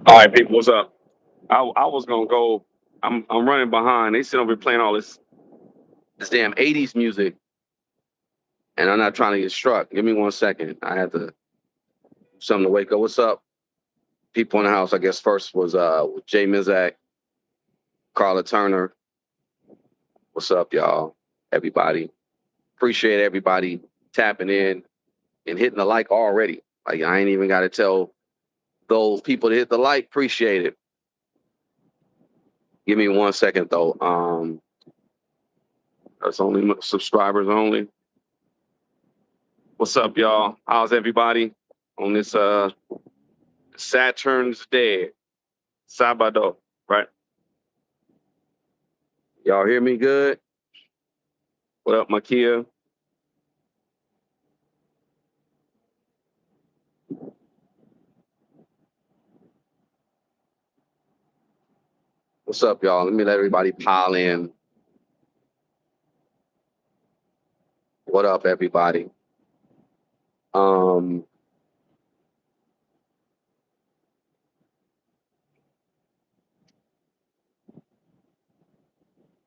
All right, people, what's up? I was gonna go. I'm running behind. They sit over here playing all this damn '80s music, and I'm not trying to get struck. Give me 1 second. I had to do something to wake up. What's up, people in the house? I guess first was Jay Mizak, Carla Turner. What's up, y'all? Everybody. Appreciate everybody tapping in and hitting the like already. Like I ain't even got to tell those people to hit the like. Appreciate it. Give me 1 second though. That's only subscribers only. What's up, y'all? How's everybody on this Saturn's Day? Sabado, right? Y'all hear me good? What up, Makia? What's up, y'all? Let me let everybody pile in. What up, everybody? Um,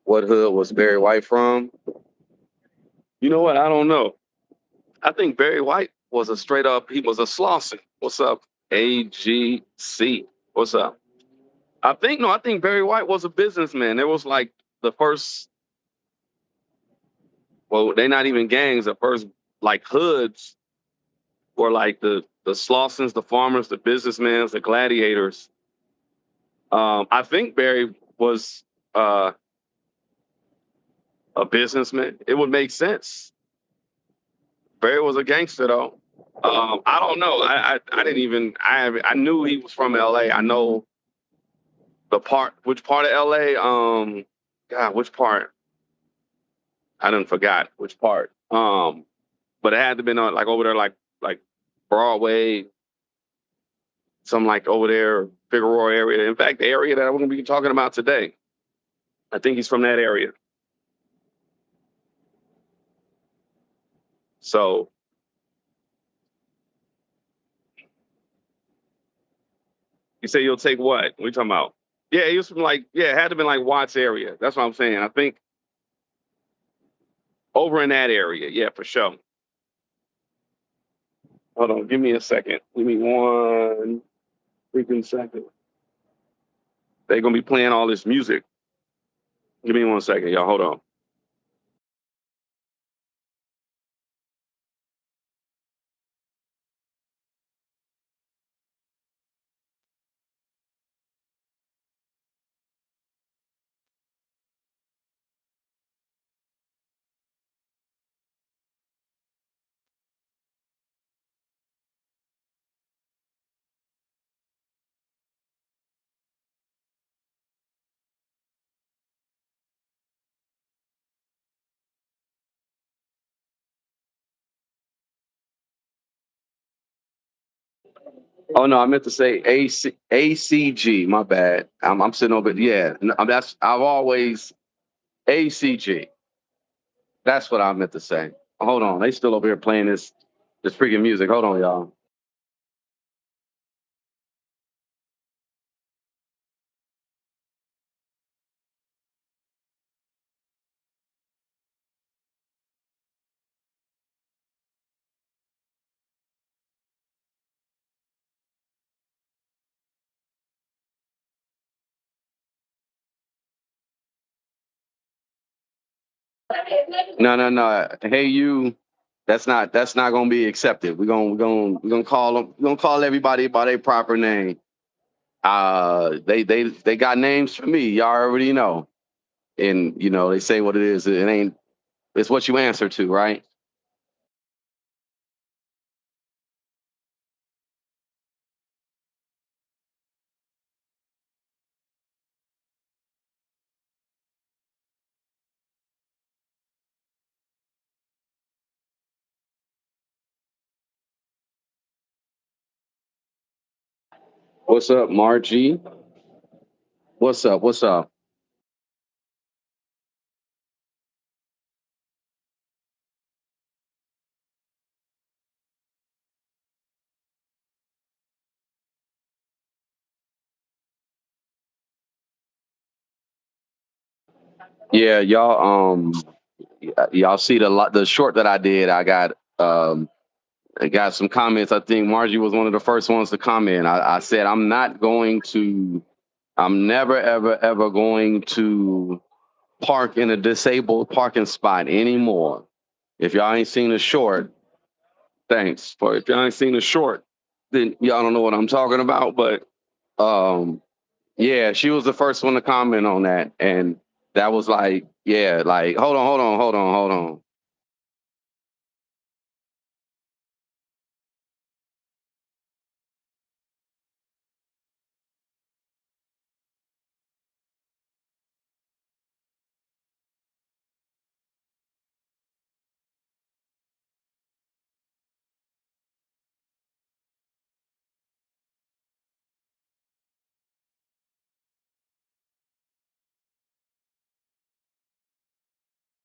what hood was Barry White from? You know what? I don't know. I think Barry White was a straight up, he was a Slauson. What's up? AGC. What's up? I think Barry White was a businessman. It was like the first, well, they're not even gangs, the first like hoods were like the Slausons, the farmers, the businessmen, the gladiators. I think Barry was uh, a businessman. It would make sense. Barry was a gangster though. I don't know. I didn't even I knew he was from L.A. I know which part of L.A. God, which part? I didn't forgot which part. But it had to been on like over there, like Broadway, some like over there, Figueroa area. In fact, the area that I'm going to be talking about today, I think he's from that area. So you say you'll take what? What are you talking about? Yeah, he was from like, yeah, it had to have been like Watts area. That's what I'm saying. I think over in that area. Yeah, for sure. Hold on, give me a second. Give me one freaking second. They're gonna be playing all this music. Give me 1 second, y'all. Hold on. Oh no, I meant to say ACG. My bad. I'm sitting over. Yeah, that's I've always ACG. That's what I meant to say. Hold on, they still over here playing this freaking music. Hold on, y'all. No, no, no. Hey, you. That's not gonna be accepted. We're gonna call them. We're gonna call everybody by their proper name. They got names for me. Y'all already know. And they say what it is. It ain't. It's what you answer to, right? What's up, Margie? What's up? What's up? Yeah, y'all see the short that I did. I got some comments. I think Margie was one of the first ones to comment. I said I'm never ever going to park in a disabled parking spot anymore. If y'all ain't seen the short, thanks. For if y'all ain't seen the short, then y'all don't know what I'm talking about. But um, yeah, she was the first one to comment on that, and that was like, yeah, like hold on.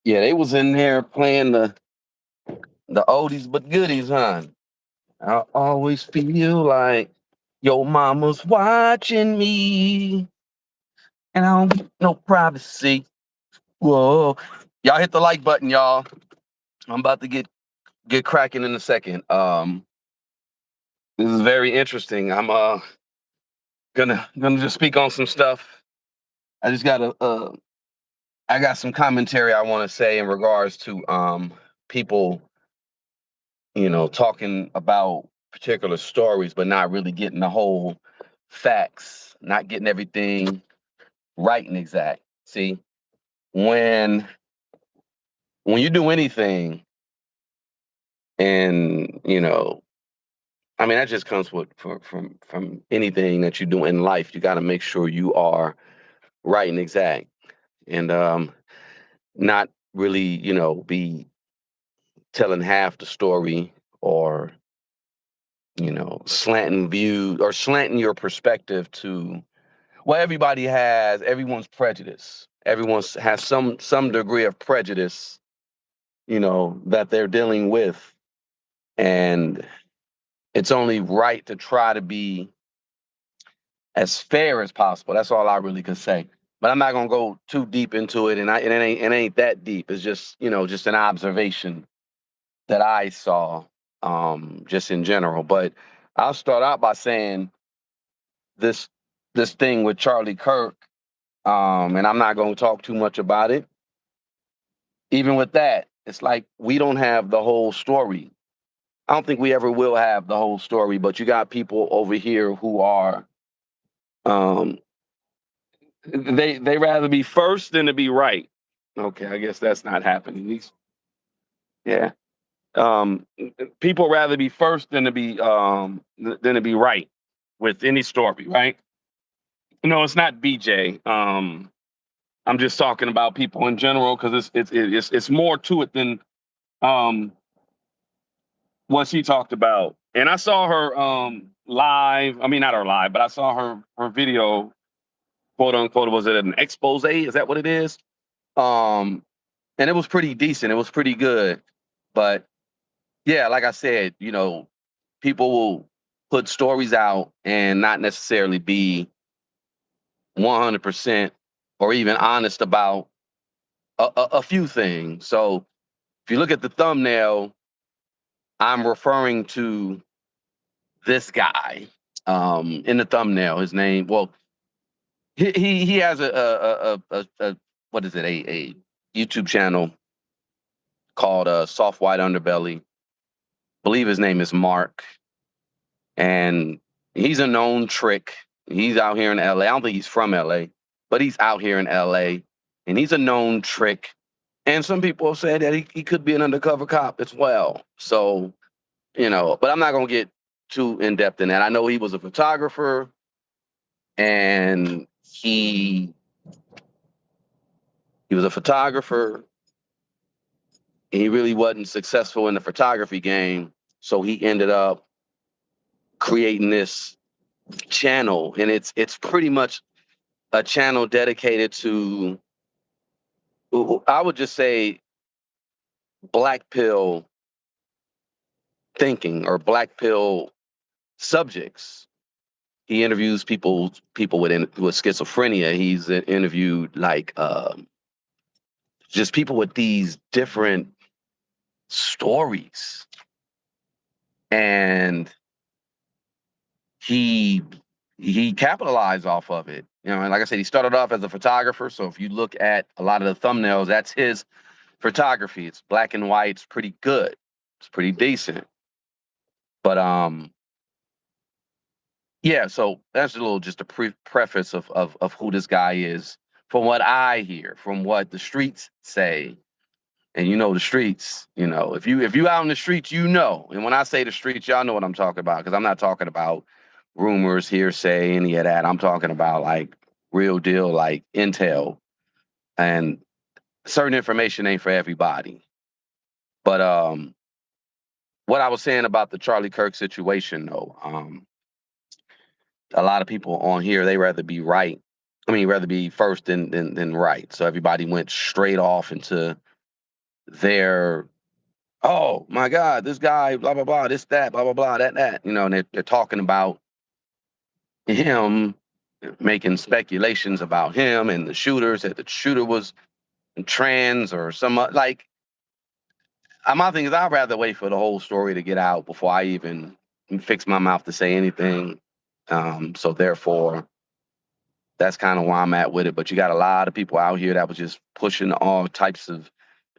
Yeah, they was in there playing the oldies but goodies, huh? I always feel like your mama's watching me, and I don't get no privacy. Whoa, y'all hit the like button, y'all. I'm about to get cracking in a second. This is very interesting. I'm gonna just speak on some stuff. I just got I got some commentary I want to say in regards to people, talking about particular stories, but not really getting the whole facts, not getting everything right and exact. See, when when you do anything, and I mean that just comes from anything that you do in life. You got to make sure you are right and exact, and not really, be telling half the story, or slanting view or slanting your perspective to, well, everyone's prejudice. Everyone's has some degree of prejudice, that they're dealing with. And it's only right to try to be as fair as possible. That's all I really could say. But I'm not gonna go too deep into it, and it ain't that deep. It's just, just an observation that I saw, just in general. But I'll start out by saying this this thing with Charlie Kirk, and I'm not gonna talk too much about it. Even with that, it's like we don't have the whole story. I don't think we ever will have the whole story, but you got people over here who are, um they rather be first than to be right. Okay, I guess that's not happening. Yeah. Um People rather be first than to be right with any story, right? No, it's not BJ. I'm just talking about people in general because it's more to it than um what she talked about. And I saw her live. I mean, not her live, but I saw her video, quote unquote. Was it an expose? Is that what it is? Um, and it was pretty decent. It was pretty good. But yeah, like I said, people will put stories out and not necessarily be 100% or even honest about a few things. So if you look at the thumbnail, I'm referring to this guy, in the thumbnail. His name, well, he has a what is it, a YouTube channel called Soft White Underbelly. Believe his name is Mark, and he's a known trick. He's out here in LA. I don't think he's from LA, but he's out here in LA, and he's a known trick. And some people have said that he could be an undercover cop as well. So, but I'm not gonna get too in depth in that. I know he was a photographer, and he was a photographer. And he really wasn't successful in the photography game, so he ended up creating this channel, and it's pretty much a channel dedicated to, I would just say, black pill thinking or black pill subjects. He interviews people with schizophrenia. He's interviewed like just people with these different stories. And he capitalized off of it. And like I said, he started off as a photographer. So if you look at a lot of the thumbnails, that's his photography. It's black and white. It's pretty good. It's pretty decent. But yeah. So that's a little just a preface of who this guy is, from what I hear, from what the streets say. And the streets. If you out in the streets, And when I say the streets, y'all know what I'm talking about, because I'm not talking about rumors, hearsay, any of that. I'm talking about like real deal, like intel. And certain information ain't for everybody. But what I was saying about the Charlie Kirk situation, though, a lot of people on here, they rather be right. I mean, rather be first than right. So everybody went straight off into their, oh my God, this guy, blah blah blah, this that, blah blah blah, that. And they're talking about him, making speculations about him and the shooters, that the shooter was trans or some, like. My thing is, I'd rather wait for the whole story to get out before I even fix my mouth to say anything. So therefore, that's kind of where I'm at with it. But you got a lot of people out here that was just pushing all types of,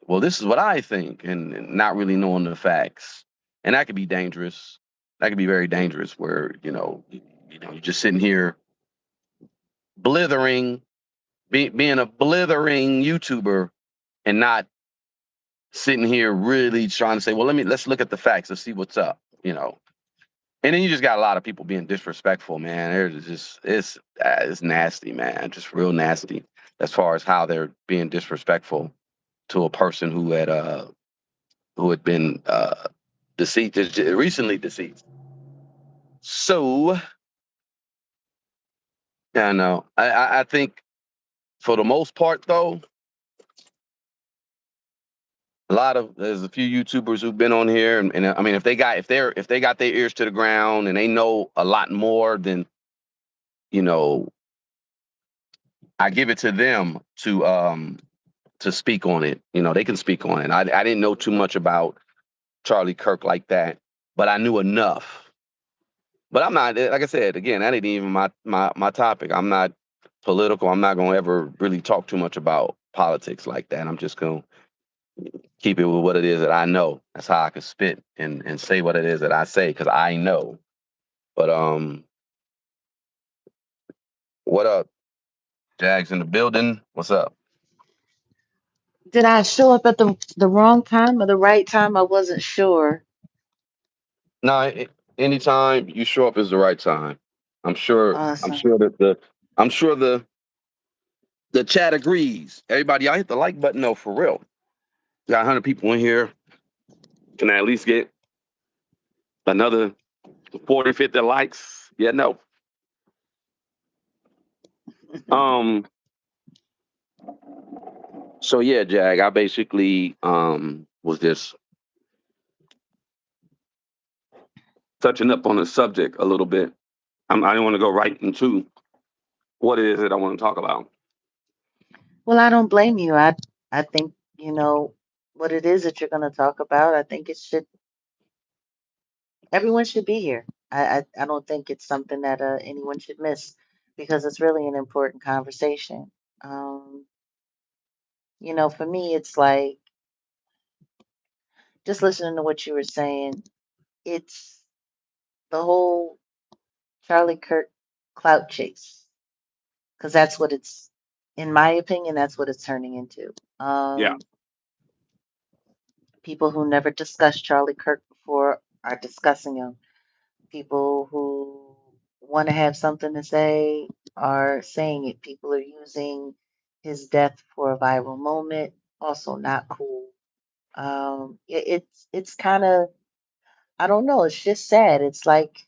well, this is what I think, and not really knowing the facts. And that could be dangerous. That could be very dangerous, where you're just sitting here blithering, being a blithering YouTuber, and not sitting here really trying to say, well, let's look at the facts. Let's see what's up. And then you just got a lot of people being disrespectful, man. There's just it's nasty, man. Just real nasty as far as how they're being disrespectful to a person who had been deceased, recently deceased. So yeah, no, I think for the most part, though, there's a few YouTubers who've been on here, and I mean, if they got their ears to the ground and they know a lot more than, I give it to them to speak on it. They can speak on it. I didn't know too much about Charlie Kirk like that, but I knew enough. But I'm not, like I said, again, that ain't even my topic. I'm not political. I'm not gonna ever really talk too much about politics like that. I'm just gonna keep it with what it is that I know. That's how I can spit and say what it is that I say, because I know. But what up? Jags in the building. What's up? Did I show up at the wrong time or the right time? I wasn't sure. No, anytime you show up is the right time. I'm sure. I'm Awesome. sure that I'm sure the chat agrees. Everybody, I hit the like button though, for real. Got 100 people in here. Can I at least get another 40, 50 likes? Yeah, no. Um. So yeah, Jag, I basically was just touching up on the subject a little bit. I didn't want to go right into what it is that I want to talk about. Well, I don't blame you. I think what it is that you're going to talk about. I think it should everyone should be here. I don't think it's something that anyone should miss because it's really an important conversation. Um, for me, it's like just listening to what you were saying. It's the whole Charlie Kirk clout chase because that's what it's, in my opinion, that's what it's turning into. Yeah. People who never discussed Charlie Kirk before are discussing him. People who want to have something to say are saying it. People are using his death for a viral moment. Also, not cool. It's kind of, I don't know. It's just sad. It's like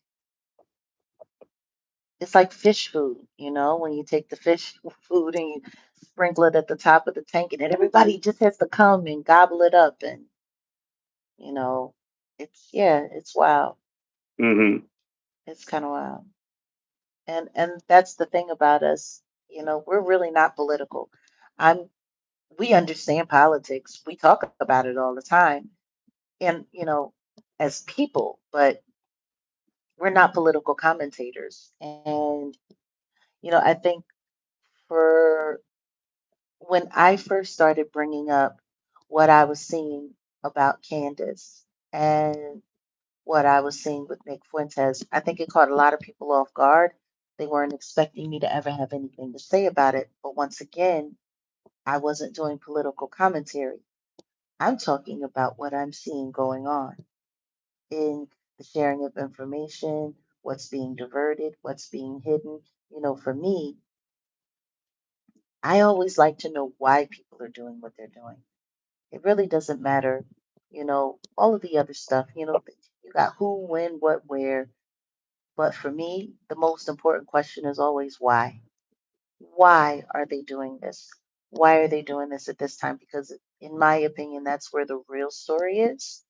fish food, when you take the fish food and you sprinkle it at the top of the tank, and then everybody just has to come and gobble it up, and you know, it's wild. Mm-hmm. It's kind of wild. And that's the thing about us. We're really not political. I'm we understand politics. We talk about it all the time, and as people, but we're not political commentators. And I think for when I first started bringing up what I was seeing about Candace and what I was seeing with Nick Fuentes, I think it caught a lot of people off guard. They weren't expecting me to ever have anything to say about it. But once again, I wasn't doing political commentary. I'm talking about what I'm seeing going on in the sharing of information, what's being diverted, what's being hidden. For me, I always like to know why people are doing what they're doing. It really doesn't matter, all of the other stuff, you got who, when, what, where. But for me, the most important question is always why. Why are they doing this? Why are they doing this at this time? Because, in my opinion, that's where the real story is.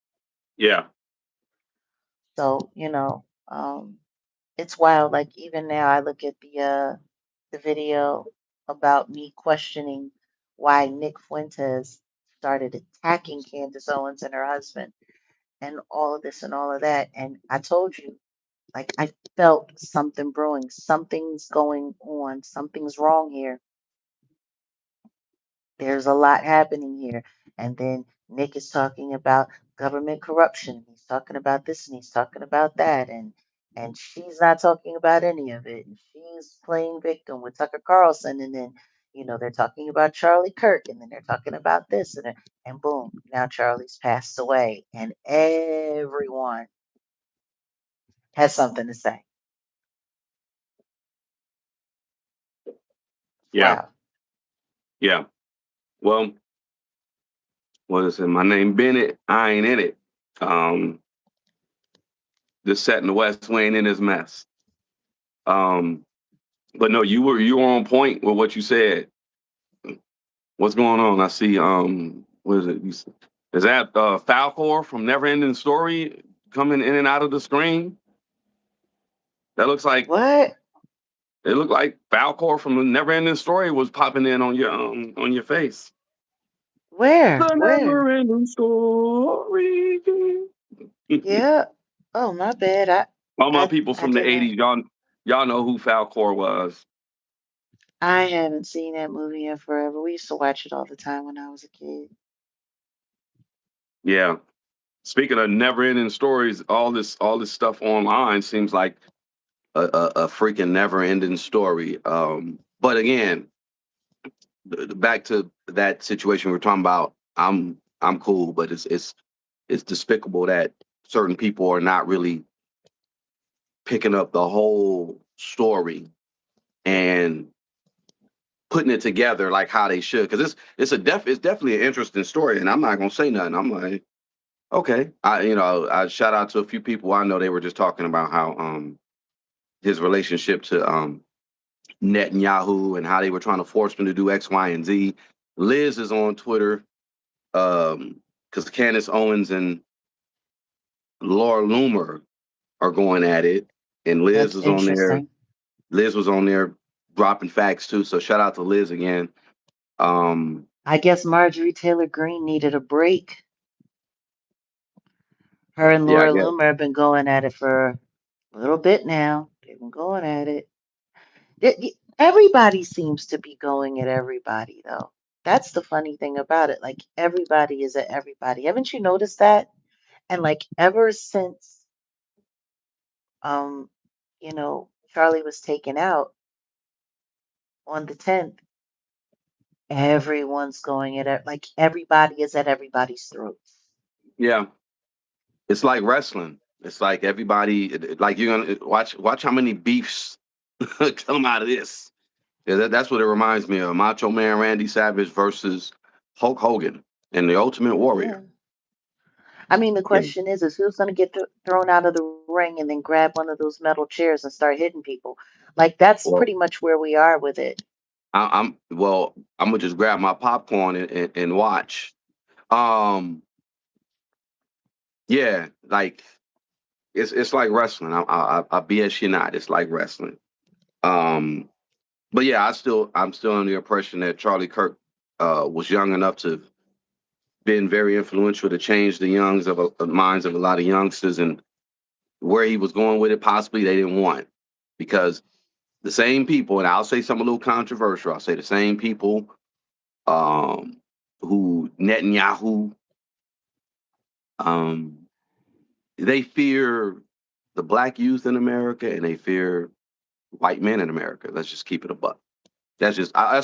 Yeah. So, it's wild. Like even now, I look at the video about me questioning why Nick Fuentes started attacking Candace Owens and her husband and all of this and all of that. And I told you, like I felt something brewing, something's going on, something's wrong here. There's a lot happening here. And then Nick is talking about government corruption. He's talking about this and he's talking about that. And she's not talking about any of it. And she's playing victim with Tucker Carlson. And then, they're talking about Charlie Kirk. And then they're talking about this. And boom, now Charlie's passed away. And everyone has something to say. Yeah. Wow. Yeah. Well, what is it? My name Bennett. I ain't in it. Um, just setting the West Wing in his mess. Um, but no, you were on point with what you said. What's going on? I see. What is it? Is that Falcor from Neverending Story coming in and out of the screen? That looks like What? it looked like Falcor from the Neverending Story was popping in on your face. Where? The Where? Neverending Story. Yeah. Oh, my bad. I All my I people I from the didn't. '80s, y'all know who Falcor was. I haven't seen that movie in forever. We used to watch it all the time when I was a kid. Yeah. Speaking of never-ending stories, all this stuff online seems like a freaking never-ending story. But again, back to that situation we are talking about. I'm cool, but it's despicable that certain people are not really picking up the whole story and putting it together like how they should. Because it's definitely an interesting story, and I'm not gonna say nothing. I'm like, okay, I shout out to a few people I know. They were just talking about how his relationship to Netanyahu and how they were trying to force him to do X, Y, and Z. Liz is on Twitter because Candace Owens and Laura Loomer are going at it, and Liz That's is on there. interesting. Liz was on there dropping facts too. So shout out to Liz again. Um, I guess Marjorie Taylor Greene needed a break. Her and yeah, I Laura guess. Loomer have been going at it for a little bit now. They've been going at it. Everybody seems to be going at everybody, though. That's the funny thing about it. Like, everybody is at everybody. Haven't you noticed that? And, like, ever since, um, Charlie was taken out on the 10th, everyone's going at it. Like, everybody is at everybody's throats. Yeah, it's like wrestling. It's like everybody, like you're gonna watch how many beefs come out of this. Yeah, that's what it reminds me of. Macho Man Randy Savage versus Hulk Hogan and the Ultimate Yeah. Warrior. I mean, the Yeah. question is who's going to get thrown out of the ring and then grab one of those metal chairs and start hitting people? Like, that's Well, pretty much where we are with it. I'm gonna just grab my popcorn and watch. Um, yeah, like it's like wrestling. I BS you not. It's like wrestling. Um, but yeah, I'm still under the impression that Charlie Kirk was young enough to been very influential to change the minds of a lot of youngsters, and where he was going with it, possibly they didn't want, because the same people, and I'll say something a little controversial. I'll say the same people um, who Netanyahu, um, they fear the black youth in America and they fear white men in America. Let's just keep it a buck. That's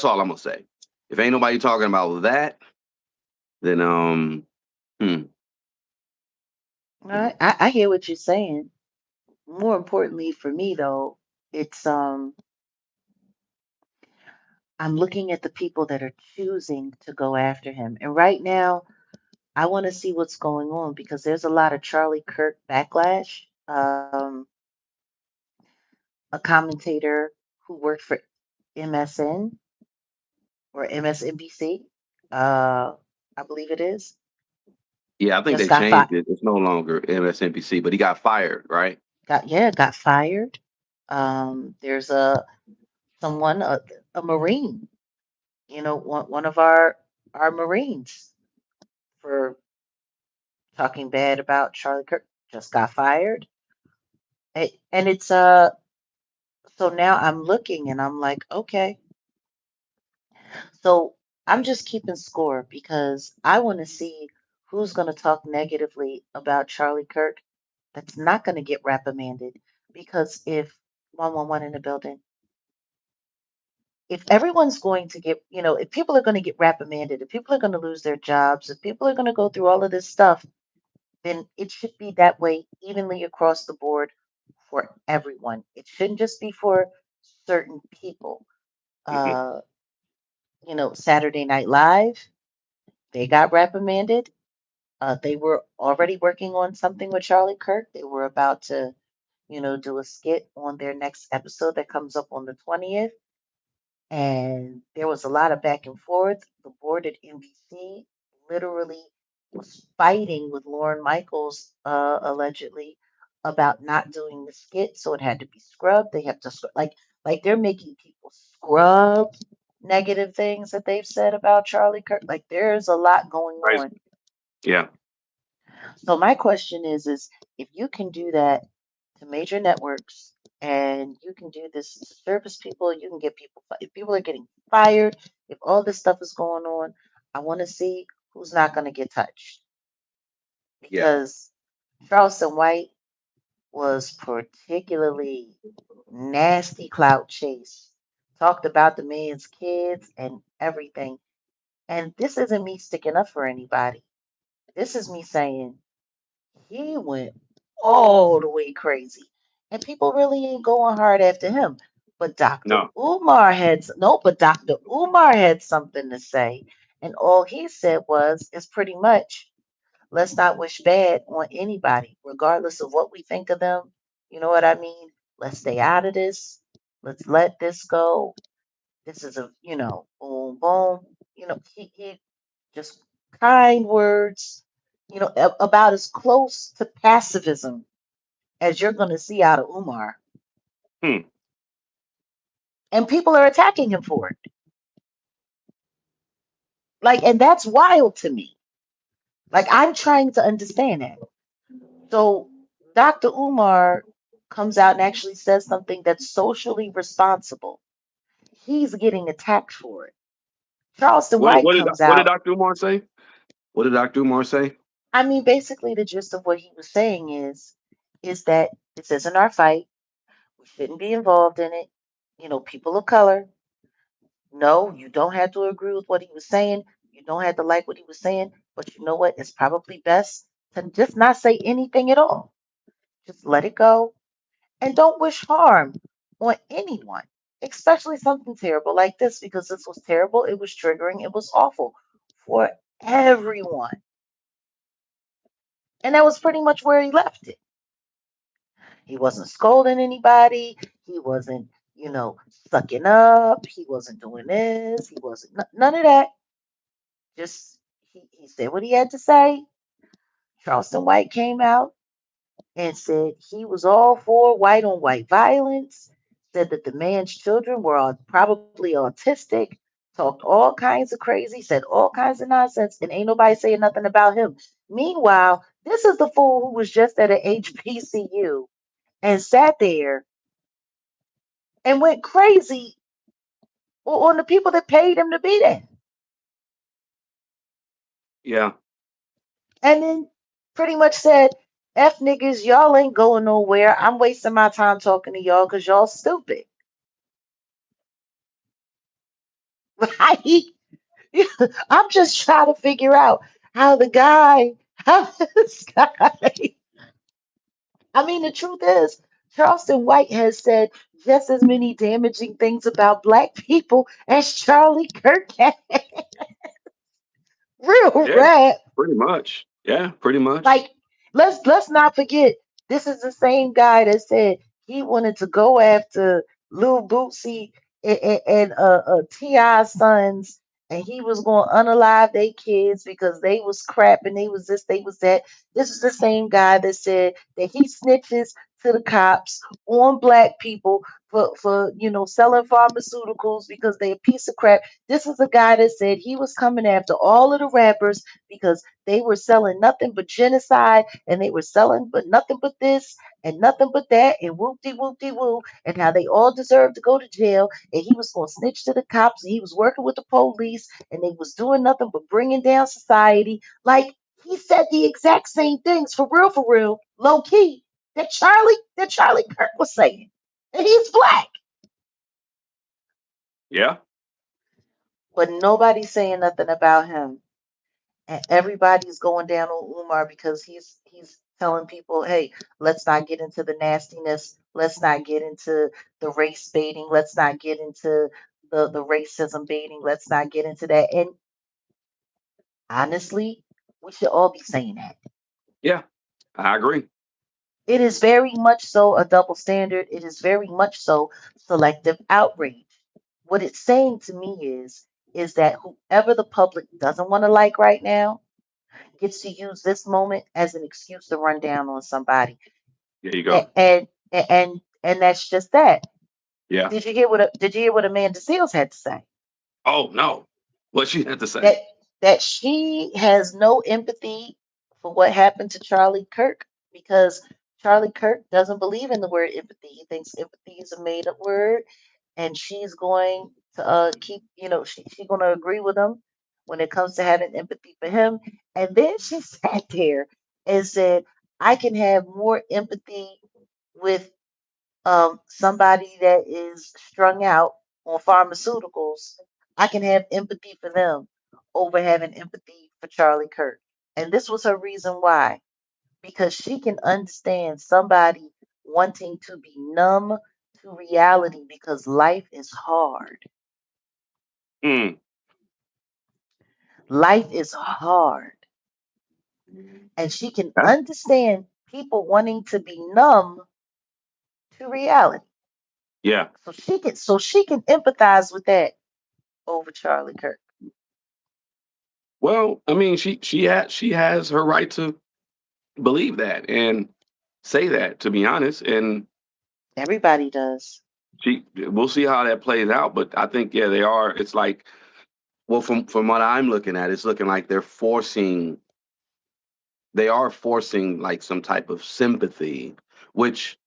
all I'm gonna say. If ain't nobody talking about that, then hmm, I hear what you're saying. More importantly for me though, it's I'm looking at the people that are choosing to go after him. And right now, I want to see what's going on because there's a lot of Charlie Kirk backlash. A commentator who worked for MSN or MSNBC, I believe it is, yeah, I think just they got fired. changed it. It's no longer MSNBC, but he got fired, right? Got fired. There's someone, a Marine, one of our Marines for talking bad about Charlie Kirk just got fired. And it's so now I'm looking and I'm like, okay, so I'm just keeping score because I want to see who's going to talk negatively about Charlie Kirk that's not going to get reprimanded. Because if 111 in the building, if everyone's going to get, if people are going to get reprimanded, if people are going to lose their jobs, if people are going to go through all of this stuff, then it should be that way evenly across the board for everyone. It shouldn't just be for certain people. Hmm. Uh, Saturday Night Live, they got reprimanded. They were already working on something with Charlie Kirk. They were about to, do a skit on their next episode that comes up on the 20th. And there was a lot of back and forth. The board at NBC literally was fighting with Lauren Michaels, allegedly, about not doing the skit, so it had to be scrubbed. They have to like they're making people scrub negative things that they've said about Charlie Kirk. Like there's a lot going Crazy. on. Yeah, So my question is if you can do that to major networks and you can do this to service people, you can get people, if people are getting fired, if all this stuff is going on, I want to see who's not going to get touched. yeah. Because Charleston White was particularly nasty clout chase, talked about the man's kids and everything. And this isn't me sticking up for anybody. This is me saying he went all the way crazy. And people really ain't going hard after him. But No. Dr. Umar had something to say. And all he said is pretty much, let's not wish bad on anybody, regardless of what we think of them. You know what I mean? Let's stay out of this. Let's let this go. This is boom, boom. He just kind words, about as close to pacifism as you're going to see out of Umar. Hmm. And people are attacking him for it. Like, and that's wild to me. Like, I'm trying to understand that. So, Dr. Umar comes out and actually says something that's socially responsible. He's getting attacked for it. Charleston What White what did comes what did out. Dr. Umar say? What did Dr. Umar say? I mean, basically, the gist of what he was saying is that this isn't our fight. We shouldn't be involved in it. People of color. No, you don't have to agree with what he was saying. You don't have to like what he was saying. But you know what? It's probably best to just not say anything at all. Just let it go and don't wish harm on anyone, especially something terrible like this, because this was terrible. It was triggering. It was awful for everyone. And that was pretty much where he left it. He wasn't scolding anybody. He wasn't, sucking up. He wasn't doing this. He wasn't, none of that. Just, he said what he had to say. Charleston White came out and said he was all for white on white violence, said that the man's children were probably autistic. talked all kinds of crazy, said all kinds of nonsense, and ain't nobody saying nothing about him. Meanwhile, this is the fool who was just at an HBCU and sat there and went crazy on the people that paid him to be there. Yeah. And then pretty much said, F niggas, y'all ain't going nowhere. I'm wasting my time talking to y'all because y'all stupid. Right? I'm just trying to figure out how this guy, I mean, the truth is, Charleston White has said just as many damaging things about black people as Charlie Kirk has. Real Yeah. rap. Pretty much. Yeah. Pretty much. Like, let's not forget, this is the same guy that said he wanted to go after Lil Bootsy and T.I.'s sons, and he was going to unalive their kids because they was crap and they was this, they was that. This is the same guy that said that he snitches to the cops on black people for selling pharmaceuticals because they a piece of crap. This is a guy that said he was coming after all of the rappers because they were selling nothing but genocide and they were selling but nothing but this and nothing but that and whoop-de-woo and how they all deserved to go to jail and he was going to snitch to the cops and he was working with the police and they was doing nothing but bringing down society. Like he said the exact same things for real, low key that Charlie Kirk was saying. And he's black. Yeah. But nobody's saying nothing about him. And everybody's going down on Umar because he's telling people, hey, let's not get into the nastiness, let's not get into the race baiting, let's not get into the racism baiting, let's not get into that. And honestly, we should all be saying that. Yeah. I agree. It is very much so a double standard. It is very much so selective outrage. What it's saying to me is that whoever the public doesn't want to like right now gets to use this moment as an excuse to run down on somebody. There you go. And that's just that. Yeah. Did you hear what Amanda Seals had to say? Oh no. What she had to say. That that she has no empathy for what happened to Charlie Kirk because Charlie Kirk doesn't believe in the word empathy. He thinks empathy is a made up word, and she's going to keep, she's going to agree with him when it comes to having empathy for him. And then she sat there and said, I can have more empathy with somebody that is strung out on pharmaceuticals. I can have empathy for them over having empathy for Charlie Kirk. And this was her reason why, because she can understand somebody wanting to be numb to reality because life is hard. Mm. Life is hard. And she can Huh? understand people wanting to be numb to reality. Yeah. So she can empathize with that over Charlie Kirk. Well, I mean, she has her right to believe that and say that. To be honest, and Everybody does. we'll see how that plays out. But I think yeah, they are. It's like well, from what I'm looking at, it's looking like they are forcing like some type of sympathy, which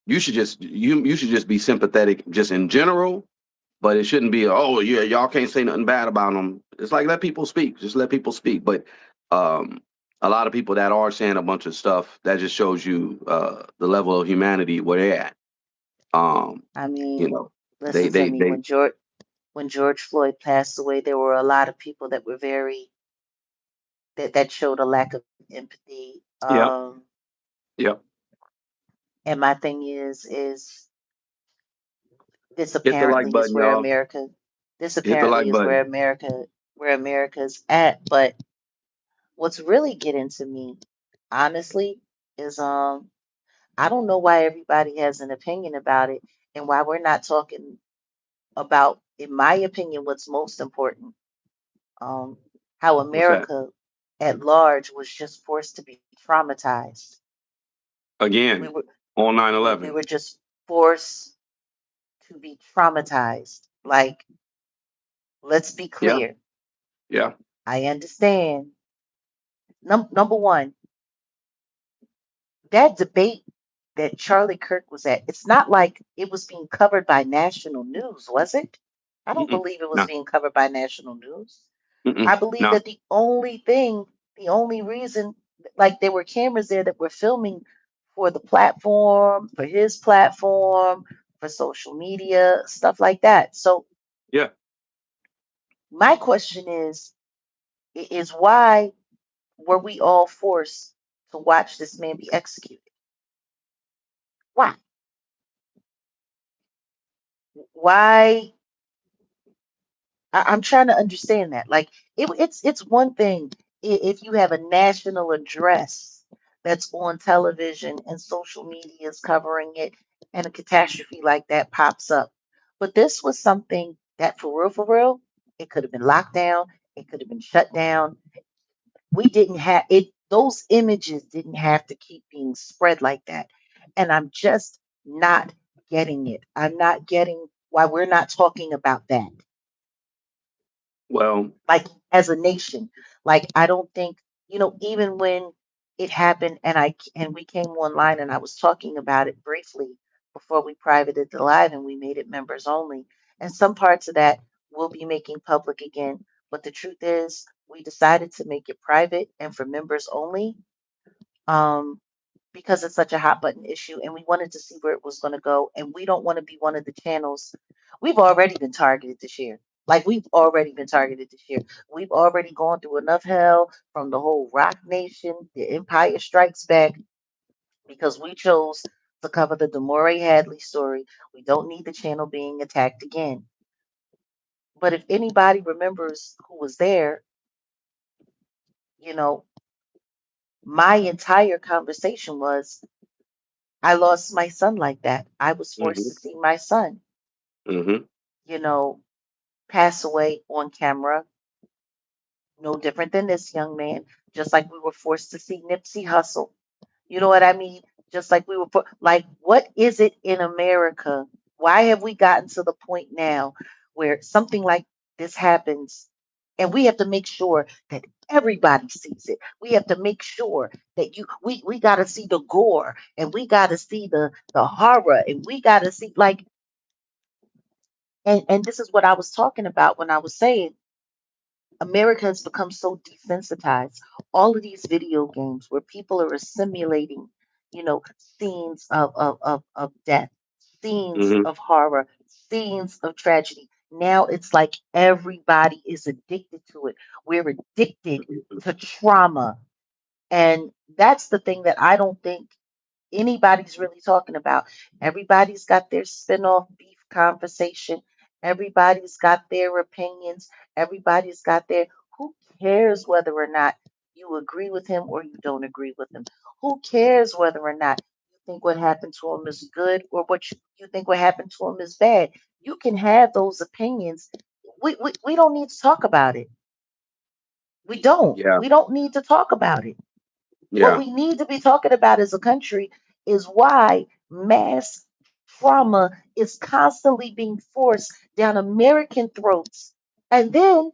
you should just be sympathetic just in general, but it shouldn't be oh yeah y'all can't say nothing bad about them. It's like let people speak, just let people speak. But um, a lot of people that are saying a bunch of stuff that just shows you the level of humanity where they're at. Um, I you mean, know, they listen to they me. they When George Floyd passed away, there were a lot of people that were that showed a lack of empathy. yep yep And my thing is this hit the like apparently is button where y'all, America this hit the like apparently is button. where America's at. But what's really getting to me, honestly, is I don't know why everybody has an opinion about it and why we're not talking about, in my opinion, what's most important. Um, how What's that America at large was just forced to be traumatized. We again were on nine we eleven? were just forced to be traumatized. Like Let's be Yeah. clear. Yeah. I understand. Number one, that debate that Charlie Kirk was at, it's not like it was being covered by national news, was it? I don't Mm-mm. believe it was No. being covered by national news. Mm-mm. I believe No. that the only reason, like there were cameras there that were filming for the platform, for his platform, for social media, stuff like that. So Yeah. my question is why were we all forced to watch this man be executed? Why? Why? I'm trying to understand that. Like it's one thing if you have a national address that's on television and social media is covering it, and a catastrophe like that pops up. But this was something that, for real, it could have been locked down. It could have been shut down. We didn't have it. Those images didn't have to keep being spread like that. And I'm just not getting it. I'm not getting why we're not talking about that, Well, like as a nation. Like I don't think, even when it happened and we came online and I was talking about it briefly before we privated the live and we made it members only. And some parts of that we'll be making public again. But the truth is we decided to make it private and for members only. Um, because it's such a hot button issue and we wanted to see where it was going to go. And we don't want to be one of the channels. We've already been targeted this year. Like we've already been targeted this year. We've already gone through enough hell from the whole Rock Nation, the Empire Strikes Back, because we chose to cover the Demore Hadley story. We don't need the channel being attacked again. But if anybody remembers who was there, you know, my entire conversation was I lost my son like that. I was forced mm-hmm. to see my son, Mm-hmm. you know, pass away on camera, no different than this young man, just like we were forced to see Nipsey Hussle. You know what I mean? Just like we were, like, what is it in America? Why have we gotten to the point now where something like this happens and we have to make sure that everybody sees it? We have to make sure that we got to see the gore and we got to see the horror and we got to see, like, and this is what I was talking about when I was saying America has become so desensitized. All of these video games where people are simulating, scenes of death, scenes Mm-hmm. of horror, scenes of tragedy. Now it's like everybody is addicted to it. We're addicted to trauma. And that's the thing that I don't think anybody's really talking about. Everybody's got their spin-off beef conversation. Everybody's got their opinions. Everybody's got their, who cares whether or not you agree with him or you don't agree with him? Who cares whether or not you think what happened to him is good or you think what happened to him is bad? You can have those opinions. We don't need to talk about it. We don't. Yeah. We don't need to talk about it. What Yeah. we need to be talking about as a country is why mass trauma is constantly being forced down American throats. And then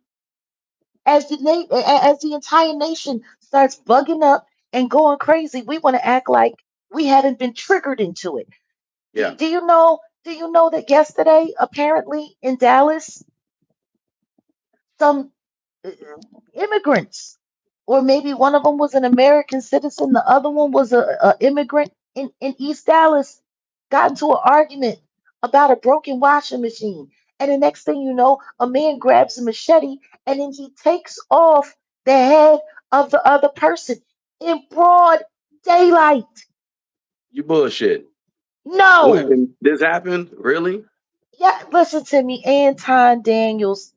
as the entire nation starts bugging up and going crazy, we want to act like we haven't been triggered into it. Yeah. Do you know that yesterday, apparently in Dallas, some uh, immigrants, or maybe one of them was an American citizen, the other one was a immigrant in East Dallas, got into an argument about a broken washing machine. And the next thing you know, a man grabs a machete and then he takes off the head of the other person in broad daylight. You bullshit. What? No. And this happened? Really? Yeah, listen to me, Anton Daniels.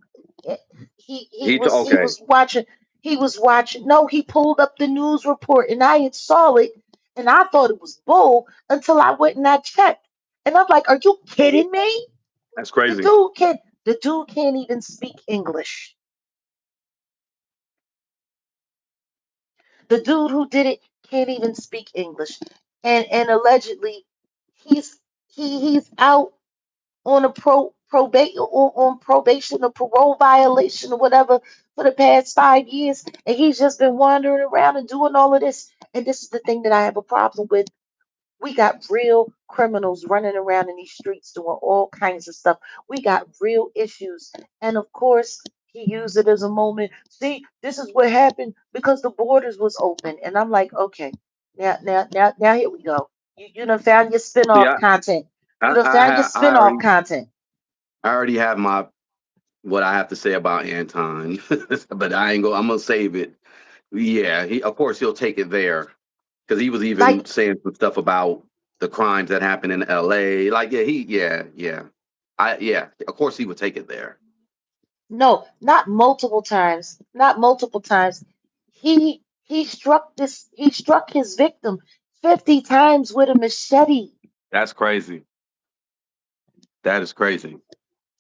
eh, he Okay. was watching. He was watching. No, he pulled up the news report, and I had saw it, and I thought it was bull until I went and I checked, and I'm like, "Are you kidding me? That's The crazy. dude can. The dude can't even speak English. The dude who did it can't even speak English, and allegedly, he's he's out on a on probation or parole violation or whatever for the past 5 years, and he's just been wandering around and doing all of this. And this is the thing that I have a problem with. We got real criminals running around in these streets doing all kinds of stuff. We got real issues. And of course, he used it as a moment. See, this is what happened because the borders was open. And I'm like, okay, now here we go. You done found your See, spinoff content. You I, done I found your have, spinoff content. I already have my what I have to say about Anton, but I ain't go. I'm gonna save it. Yeah, of course he'll take it there because he was even Like, saying some stuff about the crimes that happened in L.A. Like, yeah. Of course he would take it there. no, not multiple times. Not multiple times. He struck his victim 50 times with a machete. That's crazy. That is crazy.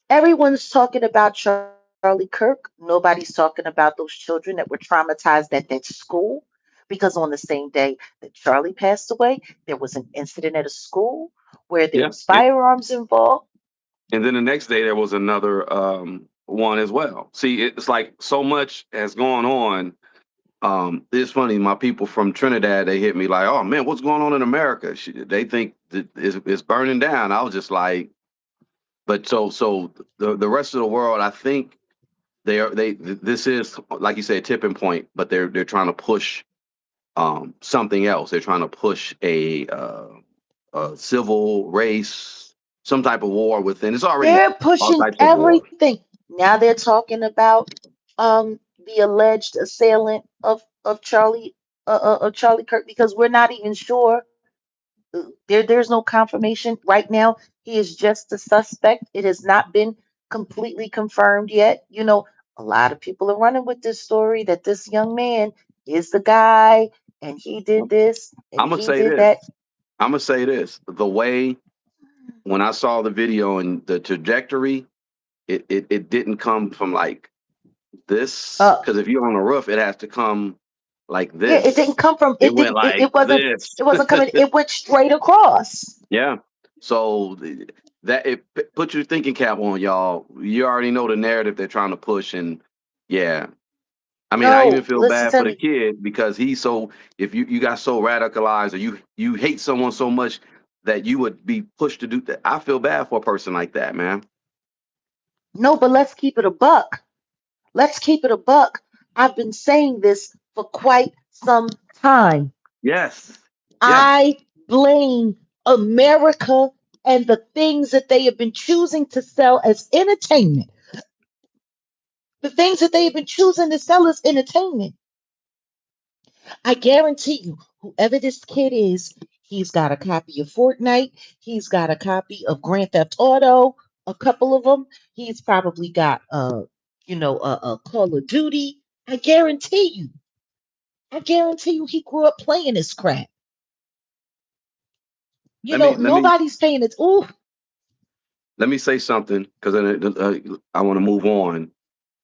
Everyone's talking about Charlie Kirk. Nobody's talking about those children that were traumatized at that school because on the same day that Charlie passed away, there was an incident at a school where there Yeah, was firearms involved. and then the next day there was another one as well. See, it's like so much has gone on. It's funny. My people from Trinidad, they hit me like, "Oh man, what's going on in America?" They think that it's burning down. I was just like, but so the rest of the world, I think this is like you said, tipping point, but they're trying to push something else. They're trying to push a civil race, some type of war within. It's already They're all pushing types of war. everything. Now they're talking about the alleged assailant of Charlie Kirk because we're not even sure. There's no confirmation right now. He is just a suspect. It has not been completely confirmed yet. A lot of people are running with this story that this young man is the guy and he did this and I'm gonna he say did this. that. I'm gonna say this. The way when I saw the video and the trajectory, it didn't come from like this Uh because if you're on the roof, it has to come like yeah, it didn't this. come from It it went didn't like this. it wasn't coming, it went straight across. Yeah. So that put your thinking cap on, y'all. You already know the narrative they're trying to push, and yeah. I mean, I even No, feel listen bad for to the me. kid because he's so. If you got so radicalized or you hate someone so much that you would be pushed to do that, I feel bad for a person like that, man. No, but let's keep it a buck. Let's keep it a buck. I've been saying this for quite some time. Yes. Yeah. I blame America and the things that they have been choosing to sell as entertainment. The things that they have been choosing to sell as entertainment. I guarantee you, whoever this kid is, he's got a copy of Fortnite. He's got a copy of Grand Theft Auto, a couple of them. He's probably got a Call of Duty. I guarantee you. I guarantee you he grew up playing this crap. Let me let me Nobody's paying it. Ooh, let me say something because I want to move on.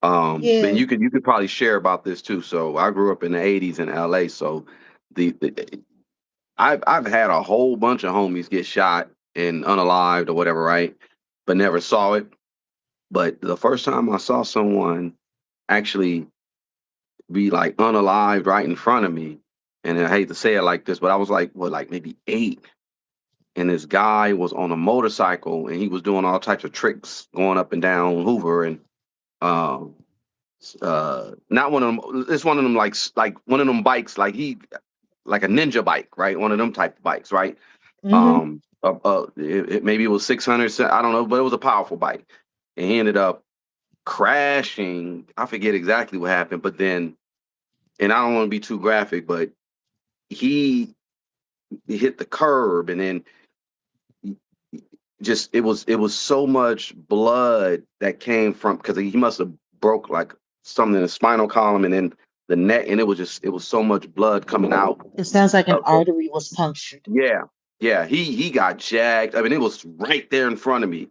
And yeah. you could probably share about this too. So I grew up in the '80s in LA. So the I've had a whole bunch of homies get shot and unalived or whatever, right? But never saw it. But the first time I saw someone actually be like unalived right in front of me, and I hate to say it like this, but I was like, what, like maybe 8, and this guy was on a motorcycle and he was doing all types of tricks going up and down Hoover and um not one of them. It's one of them like one of them bikes, like a ninja bike, right? One of them type of bikes, right? Mm-hmm. Maybe it was 600. I don't know, but it was a powerful bike, and he ended up crashing. I forget exactly what happened, but then, and I don't want to be too graphic, but he hit the curb, and then just it was so much blood that came from because he must have broke like something in the spinal column and then the neck, and it was so much blood coming out It sounds like an of the artery was punctured. yeah, yeah. He got jagged. I mean, it was right there in front of me.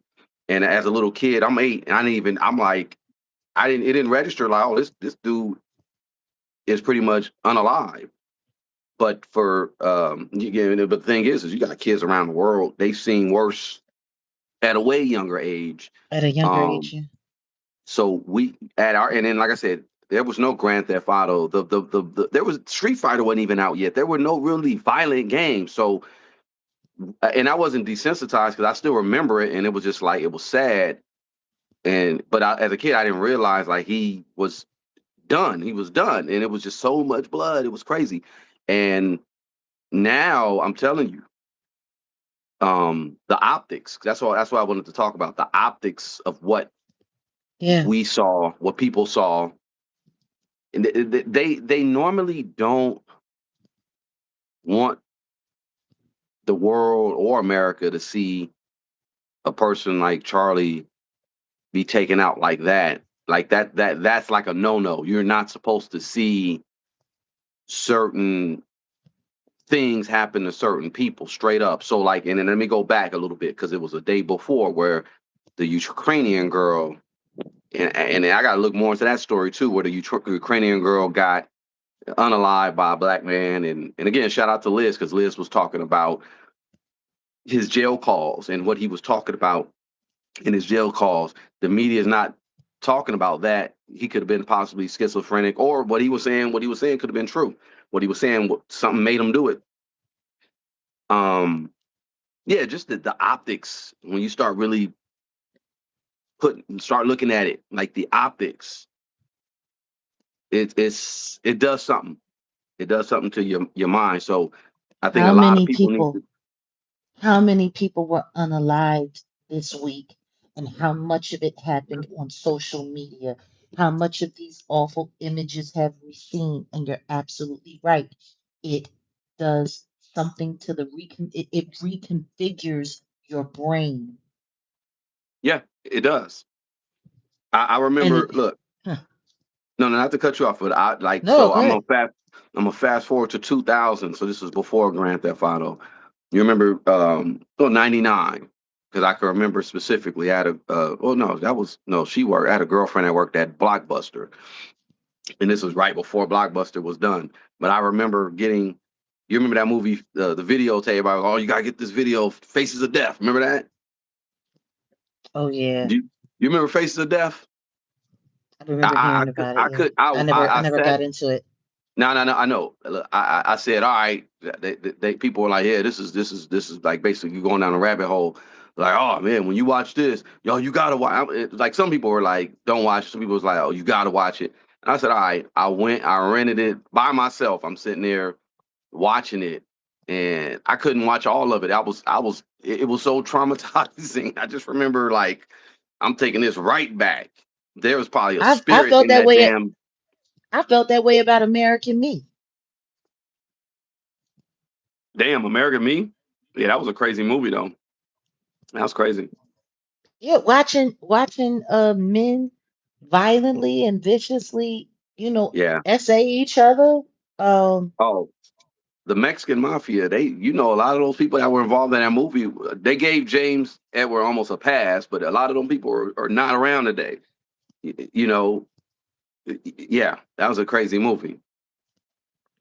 And as a little kid, I'm 8, and I'm like, it didn't register like, oh, this dude is pretty much unalive. But but the thing is you got kids around the world. They've seen worse at a way younger age. At a younger age, Um, yeah. so we at our and then like I said, there was no Grand Theft Auto. There was Street Fighter wasn't even out yet. There were no really violent games. So and I wasn't desensitized because I still remember it, and it was just like it was sad. And but as a kid, I didn't realize like he was done. He was done, and it was just so much blood. It was crazy. And now I'm telling you, the optics. That's what I wanted to talk about. The optics of what Yeah. we saw, what people saw, and they normally don't want the world or America to see a person like Charlie be taken out like that. Like that's like a no-no. You're not supposed to see certain things happen to certain people straight up. So like, and then let me go back a little bit because it was a day before where the Ukrainian girl, and I got to look more into that story too, where the Ukrainian girl got unalived by a black man, and again, shout out to Liz because Liz was talking about his jail calls and what he was talking about in his jail calls. The media is not talking about that. He could have been possibly schizophrenic, or what he was saying. What he was saying could have been true. What he was saying, something made him do it. Um, yeah, just the optics when you start really start looking at it, like the optics, it does something. It does something to your mind. So I think a How lot of many people need people to. how many people were unalived this week, and how much of it happened on social media? How much of these awful images have we seen? And you're absolutely right. It does something to it reconfigures your brain. Yeah, it does. I And remember. it Look, huh, no, no, not to cut you off, but I like no, so go ahead. I'm a fast forward to 2000. So this was before Grand Theft Auto. You remember, 99, because I can remember specifically. I had oh no, that was no, she worked. I had a girlfriend that worked at Blockbuster, and this was right before Blockbuster was done. But I remember getting. You remember that movie, the videotape? About oh, you gotta get this video, Faces of Death. Remember that? Oh yeah. You remember Faces of Death? I remember hearing about it, I yeah. could I I never sat. got into it. No, no, no. I know. Look, I said, all right. People were like, yeah, this is like basically you going down a rabbit hole. Like, oh man, when you watch this, yo, you gotta watch. Like some people were like, don't watch. Some people was like, oh, you gotta watch it. And I said, all right. I went. I rented it by myself. I'm sitting there watching it, and I couldn't watch all of it. It was so traumatizing. I just remember like, I'm taking this right back. There was probably a I spirit felt in that that way. damn. I felt that way about American Me. Damn, American Me? Yeah, that was a crazy movie though. That was crazy. Yeah, watching men violently and viciously, Yeah. essay each other. Um, Oh, the Mexican mafia, a lot of those people that were involved in that movie, they gave James Edward almost a pass, but a lot of them people are not around today. You know, yeah, that was a crazy movie.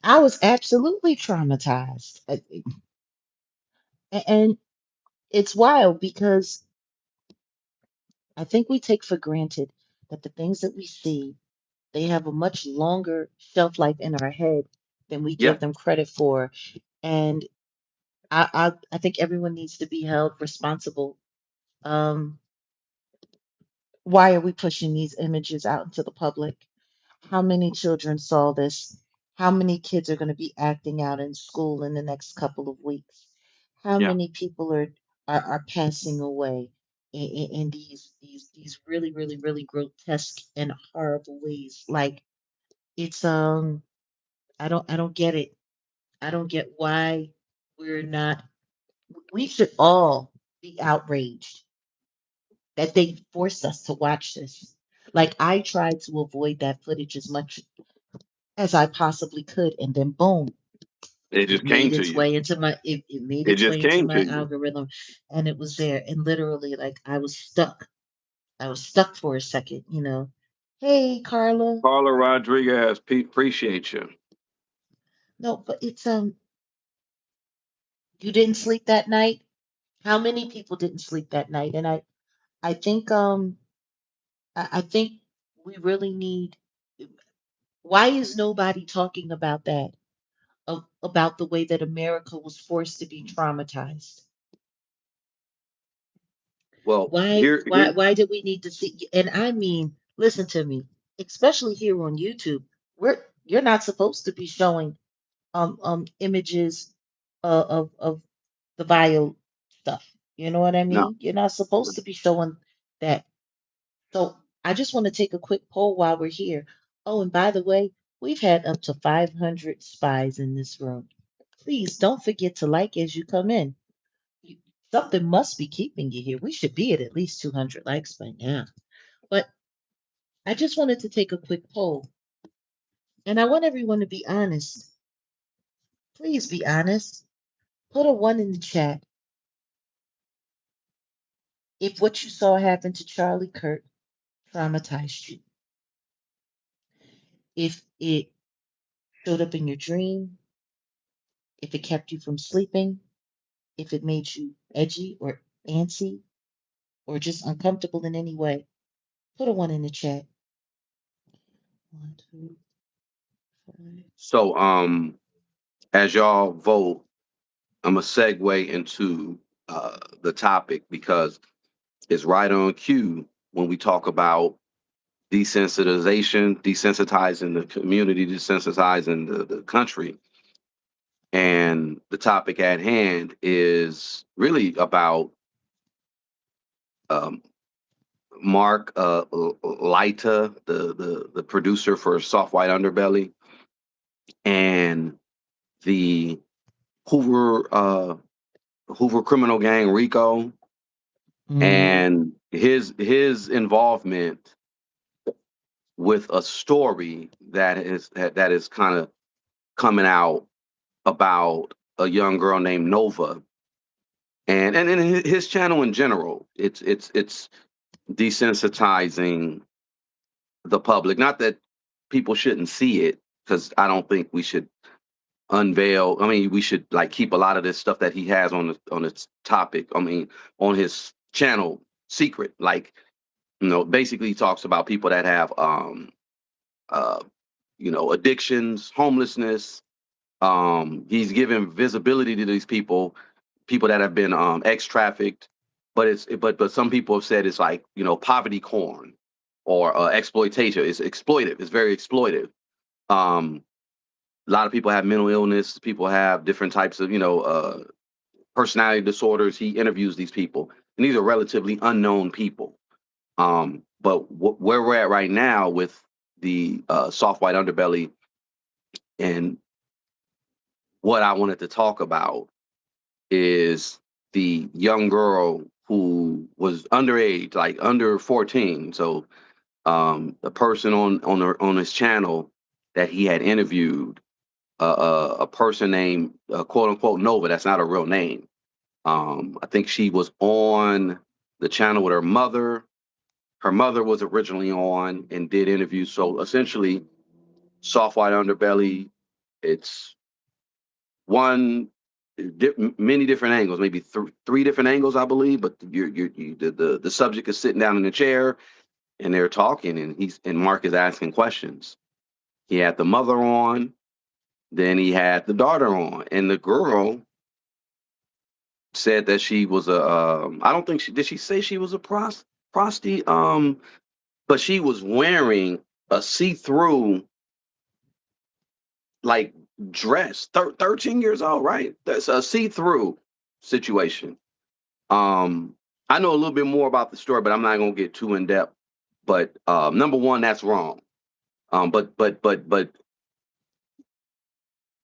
I was absolutely traumatized. And it's wild because I think we take for granted that the things that we see, they have a much longer shelf life in our head than we Yeah, give them credit for. And I think everyone needs to be held responsible. Um, why are we pushing these images out into the public? How many children saw this? How many kids are going to be acting out in school in the next couple of weeks? How yeah. many people are passing away in these really, really, really grotesque and horrible ways? Like it's I don't get it. I don't get why we're not we should all be outraged that they forced us to watch this. Like I tried to avoid that footage as much as I possibly could, and then boom, It it just came made to its you. way into it made It its just way into came my to you. algorithm, and it was there. And literally, like I was stuck. I was stuck for a second. Hey, Carla. Carla Rodriguez, appreciate you. No, but it's you didn't sleep that night. How many people didn't sleep that night? And I think I think we really need. Why is nobody talking about that? About the way that America was forced to be traumatized? Well, Why here, why here, why did we need to see? And I mean, listen to me, especially here on YouTube. You're not supposed to be showing images of the bio stuff. You know what I no, mean? You're not supposed to be showing that. So I just want to take a quick poll while we're here. Oh, and by the way, we've had up to 500 spies in this room. Please don't forget to like as you come in. You- Something must be keeping you here. We should be at least 200 likes by now. But I just wanted to take a quick poll. And I want everyone to be honest. Please be honest. Put a one in the chat if what you saw happen to Charlie Kirk traumatized you. If it showed up in your dream, if it kept you from sleeping, if it made you edgy or antsy or just uncomfortable in any way, put a one in the chat. One, two, five. so as y'all vote, I'm gonna segue into the topic because it's right on cue when we talk about desensitization, desensitizing the community, desensitizing the country. And the topic at hand is really about um, Mark Leita, the producer for Soft White Underbelly, and the Hoover criminal gang RICO, Mm, and his involvement with a story that is kind of coming out about a young girl named Nova, and his channel in general. It's desensitizing the public. Not that people shouldn't see it, because I don't think we should unveil. I mean, we should like keep a lot of this stuff that he has on its topic. I mean, on his channel secret. Like, basically he talks about people that have uh addictions, homelessness. He's given visibility to these people that have been ex trafficked, but some people have said it's like poverty corn or exploitation. It's exploitive. It's very exploitive. Um, a lot of people have mental illness. People have different types of personality disorders. He interviews these people, and these are relatively unknown people. But where we're at right now with the soft white underbelly, and what I wanted to talk about is the young girl who was underage, like under 14. So the person on his channel that he had interviewed, a person named quote unquote Nova. That's not a real name. I think she was on the channel with her mother. Her mother was originally on and did interviews. So essentially, soft white underbelly. It's one many different angles, maybe three different angles, I believe. But the subject is sitting down in a chair and they're talking, and Mark is asking questions. He had the mother on, then he had the daughter on, and the girl said that she was a. I don't think she did. She say she was a prosti. But she was wearing a see-through like dress. 13 years old, right? That's a see-through situation. Um, I know a little bit more about the story, but I'm not gonna get too in depth. But number one, that's wrong. But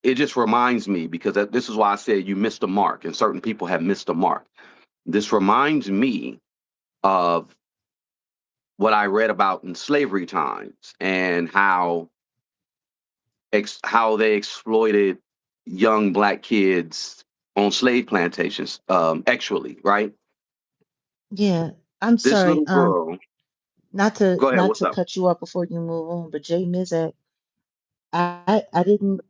it just reminds me, because this is why I said you missed a mark, and certain people have missed a mark. This reminds me of what I read about in slavery times and how they exploited young black kids on slave plantations, actually, right? yeah, I'm This sorry. little girl. Not to Go ahead. not What's to up? cut you off before you move on, but Jay Mizak, I didn't.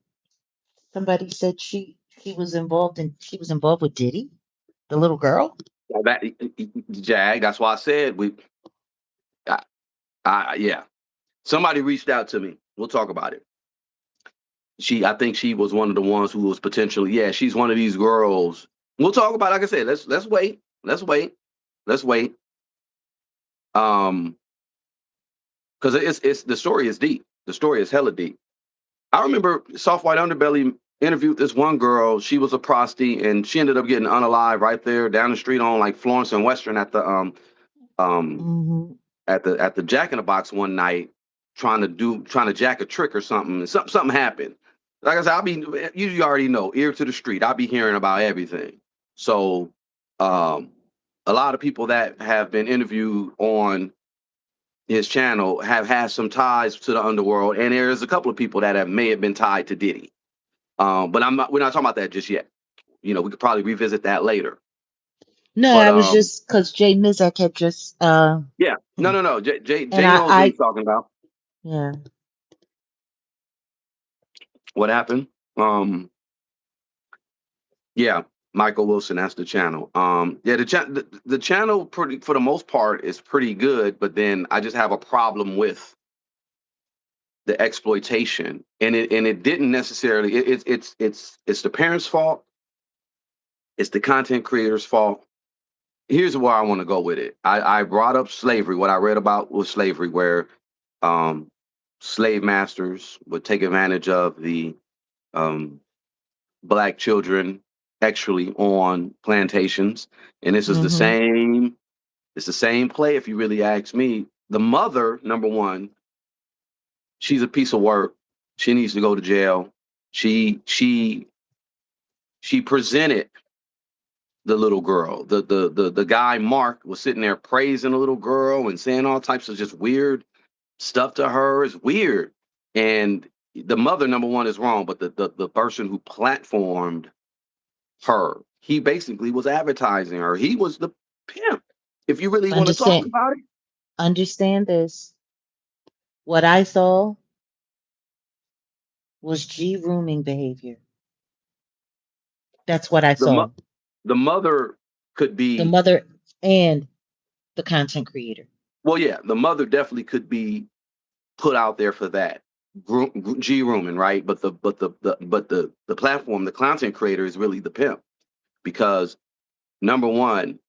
Somebody said she was involved with Diddy. The little girl? That Jag. That's why I said yeah. Somebody reached out to me. We'll talk about it. I think she was one of the ones who was potentially, yeah, she's one of these girls. We'll talk about it. Like I said, let's wait. Let's wait. Because it's the story is deep. The story is hella deep. I remember Soft White Underbelly interviewed this one girl. She was a prostitute, and she ended up getting unalive right there down the street on like Florence and Western at the Mm-hmm. at the Jack in the Box one night, trying to jack a trick or something, and something happened. Like I said, you already know, ear to the street. I'll be hearing about everything. So, a lot of people that have been interviewed on his channel have had some ties to the underworld, and there's a couple of people that may have been tied to Diddy. But we're not talking about that just yet. We could probably revisit that later. No, But I was just because Jay Mizek had just yeah, no. Jay and knows what he's talking about. yeah. What happened? Yeah, Michael Wilson. That's the channel. Yeah, the channel for the most part is pretty good, but then I just have a problem with the exploitation, and it didn't necessarily. It's the parents' fault. It's the content creators' fault. Here's where I want to go with it. I brought up slavery. What I read about was slavery, where slave masters would take advantage of the black children actually on plantations. And this is the Mm-hmm. same, it's the same play if you really ask me. The mother, number one, she's a piece of work. She needs to go to jail. She presented the little girl. The guy Mark was sitting there praising the little girl and saying all types of just weird stuff to her. Is weird. And the mother, number one, is wrong, but the person who platformed her, he basically was advertising her. He was the pimp. If you really want to talk Understand about it, understand this. What I saw was grooming behavior. That's what I the saw. the mother could The be, mother and the content creator. well, yeah, the mother definitely could be put out there for that. Rooming, right? But the platform, the content creator is really the pimp, because number one,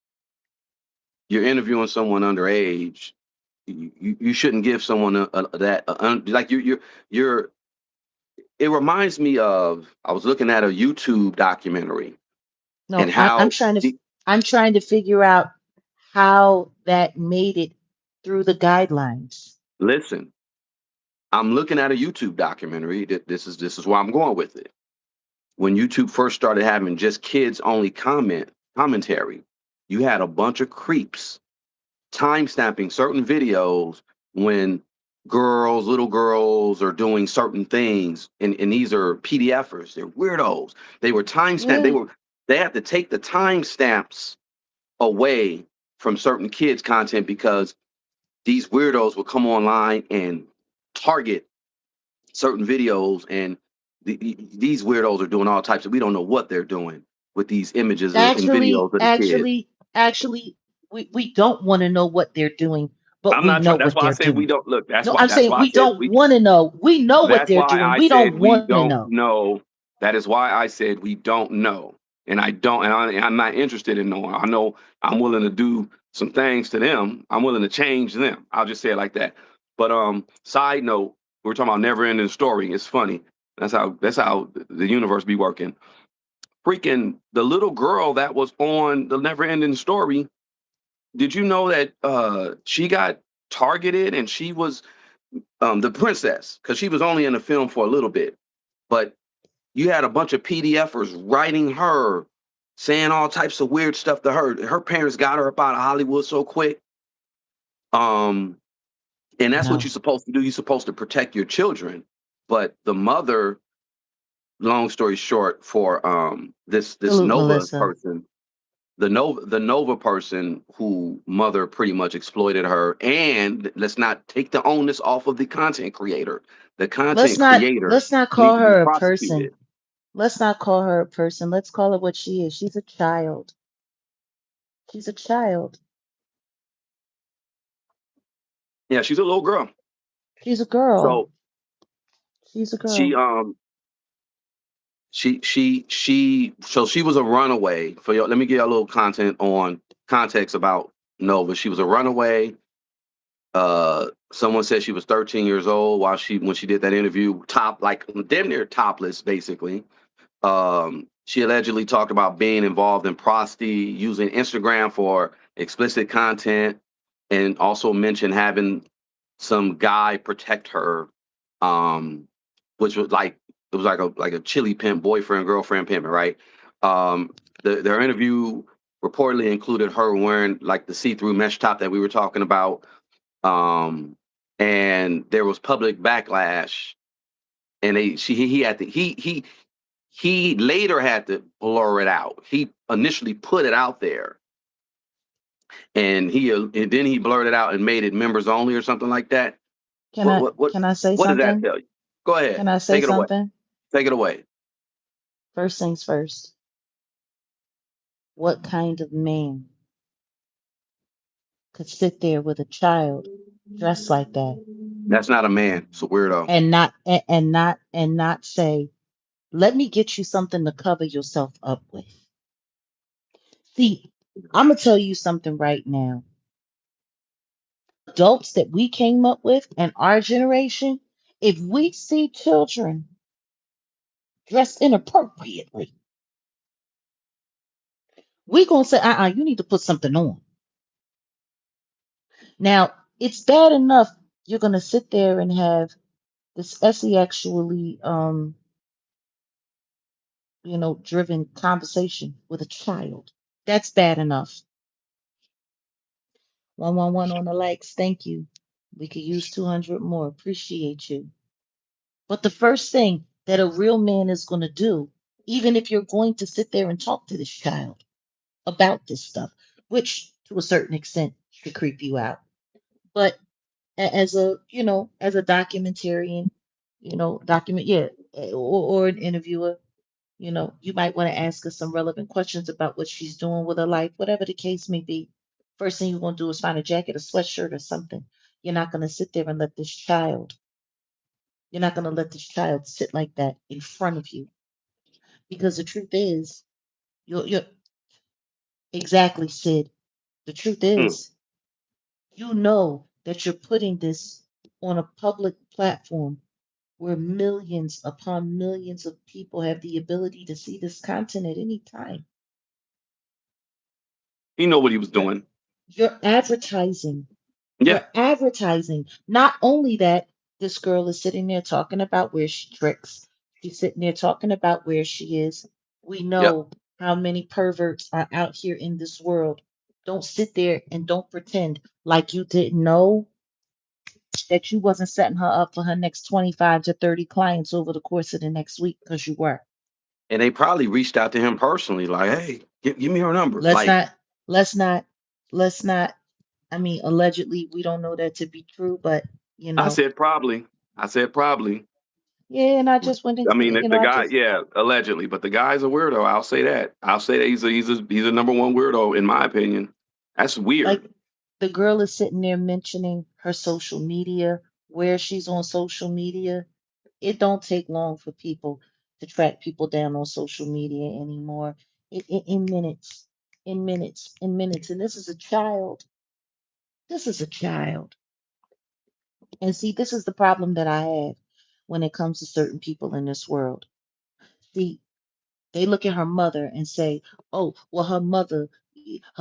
you're interviewing someone underage. You shouldn't give someone like you're. It reminds me of, I was looking at a YouTube documentary and No, how I'm trying to figure out how that made it through the guidelines. listen, I'm looking at a YouTube documentary. This is where I'm going with it. When YouTube first started having just kids only commentary, you had a bunch of creeps time stamping certain videos when little girls are doing certain things, and these are PDFers. They're weirdos. They were time stamped. Yeah, They had to take the time stamps away from certain kids' content because these weirdos would come online and target certain videos, and these weirdos are doing all types of, we don't know what they're doing with these images and actually, videos of the kids. actually, actually, we don't want to know what they're doing, but I'm we not trying. know That's what why I they're said we doing. don't look. No, I'm That's saying why I we said don't want to know. We know what That's they're why doing. I We don't said we want to don't know. know. That is why I said we don't know, and I don't, and I'm not interested in knowing. I know I'm willing to do some things to them. I'm willing to change them. I'll just say it like that. But side note, we're talking about never ending story. It's funny. That's how the universe be working. Freaking the little girl that was on the never ending story. Did you know that she got targeted, and she was the princess, because she was only in the film for a little bit, but you had a bunch of PDFers writing her, saying all types of weird stuff to her. Her parents got her up out of Hollywood so quick. Um, and that's what No, you're supposed to do. You're supposed to protect your children. But the mother, long story short, for this salute, Nova Melissa. person, the Nova person who mother pretty much exploited her. And let's not take the onus off of the content creator. The content creator Let's not needs call to be her a prosecuted. person. Let's not call her a person. Let's call her what she is. She's a child. She's a child. Yeah, she's a little girl. She's a girl. So She's a she girl. so she was a runaway for you. Let me give you a little context about Nova. She was a runaway. Someone said she was 13 years old when she did that interview, like damn near topless, basically. She allegedly talked about being involved in prosti, using Instagram for explicit content, and also mentioned having some guy protect her, um, which was like it was like a chili pimp, boyfriend, girlfriend pimping, right? Um, their interview reportedly included her wearing like the see-through mesh top that we were talking about, and there was public backlash, and he had to he later had to blur it out. He initially put it out there, and then he blurred it out and made it members only or something like that. Can What I what what can I say what did that something? tell you? Go ahead, Can I say take it away. something? Take it away. First things first. What kind of man could sit there with a child dressed like that That's not a man. It's a weirdo. and not say, "Let me get you something to cover yourself up with." See, I'm gonna tell you something right now. Adults that we came up with and our generation, if we see children dressed inappropriately, we gonna say, you need to put something on. Now, it's bad enough you're gonna sit there and have this sexually driven conversation with a child. That's bad enough. 111 on the likes. Thank you. We could use 200 more. Appreciate you. But the first thing that a real man is going to do, even if you're going to sit there and talk to this child about this stuff, which to a certain extent should creep you out, but as a documentarian, yeah, or an interviewer, you might want to ask her some relevant questions about what she's doing with her life, whatever the case may be. First thing you're going to do is find a jacket, a sweatshirt, or something. You're not going to sit there and you're not going to let this child sit like that in front of you. Because the truth is, you're exactly, Sid. The truth Hmm. is, you know that you're putting this on a public platform where millions upon millions of people have the ability to see this content at any time. He know what he was You're doing. you're advertising. Yeah, You're advertising. Not only that, this girl is sitting there talking about where she tricks. She's sitting there talking about where she is. We yep. know how many perverts are out here in this world. Don't sit there and don't pretend like you didn't know that you wasn't setting her up for her next 25 to 30 clients over the course of the next week, because you were. And they probably reached out to him personally, like, "Hey, give me her number." Let's Like not, let's not, let's not. I mean, allegedly, we don't know that to be true, but you I know, said, probably. I said probably. yeah. And I just went I into, mean, the I guy, just yeah, allegedly, but the guy's a weirdo. I'll say that. I'll say that he's a number one weirdo in my opinion. That's like weird. the girl is sitting there mentioning her social media, where she's on social media. It don't take long for people to track people down on social media anymore. In minutes, in minutes. And this is a child. This is a child. And see, this is the problem that I have when it comes to certain people in this world. See, they look at her mother and say, "Oh, well, her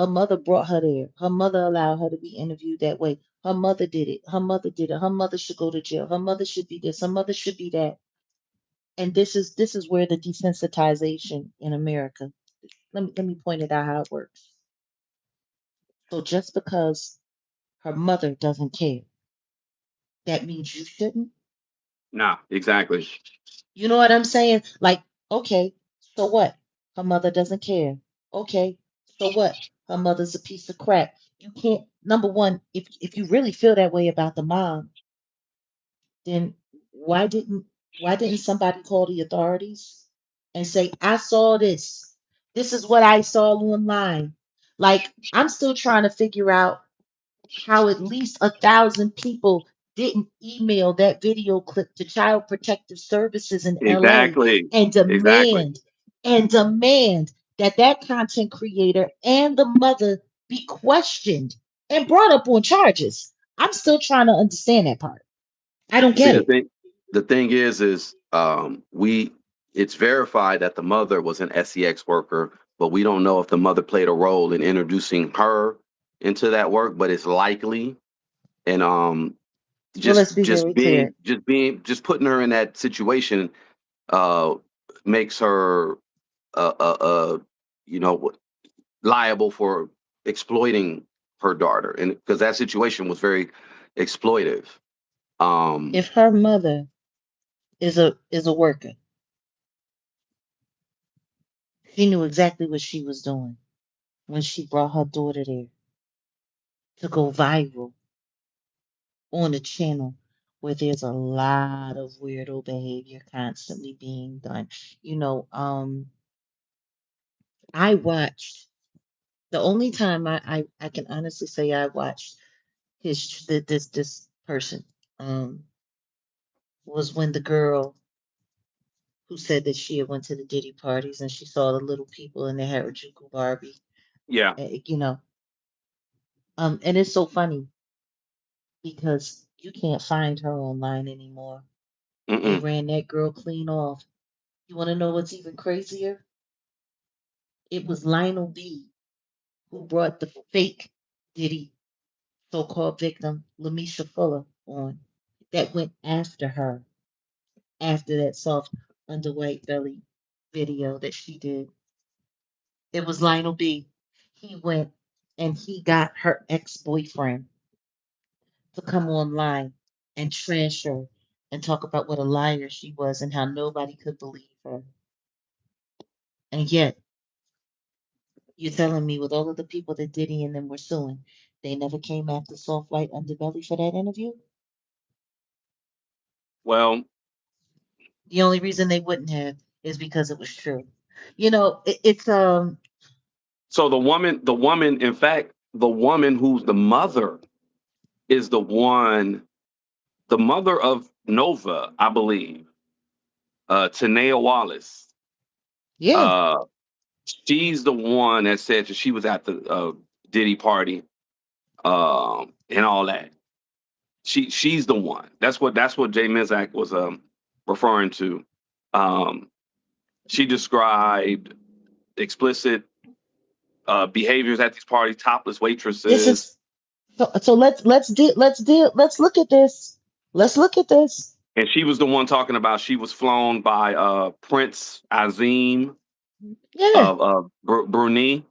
mother brought her there. Her mother allowed her to be interviewed that way. Her mother did it. Her mother did it. Her mother should go to jail. Her mother should be this. Her mother should be that." And this is where the desensitization in America. Let me point it out how it works. So just because her mother doesn't care, that means you shouldn't. Nah, exactly. You know what I'm saying? Like, okay, so what? Her mother doesn't care. Okay, so what? Her mother's a piece of crap. You can't, number one, if you really feel that way about the mom, then why didn't why didn't somebody call the authorities and say, "I saw this. This is what I saw online. Like, I'm still trying to figure out how at least 1,000 people didn't email that video clip to Child Protective Services in LA Exactly. and Exactly. demand that that content creator and the mother be questioned and brought up on charges. I'm still trying to understand that part. I don't See, get it. the thing is we it's verified that the mother was an SEX worker, but we don't know if the mother played a role in introducing her into that work, but it's likely. And Well, let's be very clear. just putting her in that situation uh makes her uh you know liable for exploiting her daughter, and because that situation was very exploitive. um If her mother is a worker, she knew exactly what she was doing when she brought her daughter there to go viral on a channel where there's a lot of weirdo behavior constantly being done. You know, I watched the only time I can honestly say I watched this person um was when the girl who said that she had went to the Diddy parties and she saw the little people in the Harajuku Barbie. yeah. You know, and it's so funny because you can't find her online anymore. They Mm-mm. ran that girl clean off. You want to know what's even crazier? It was Lionel B who brought the fake Diddy so-called victim, Lamisha Fuller, on that went after her after that soft under white belly video that she did. It was Lionel B. He went and he got her ex-boyfriend to come online and trash her and talk about what a liar she was and how nobody could believe her. And yet, you're telling me with all of the people that Diddy and them were suing, they never came after Soft White Underbelly for that interview? Well, The only reason they wouldn't have is because it was true. You know, it's so the woman, in fact, the woman who's the mother is the mother of Nova, I believe, Tanea Wallace. yeah. Uh, she's the one that said that she was at the Diddy party, and all that. She's the one. That's what Jay Mizak was referring to. Um, she described explicit behaviors at these parties, topless This waitresses, is so let's look at this. Let's look at this. and she was the one talking about she was flown by Prince Azim Yeah, of Brunei,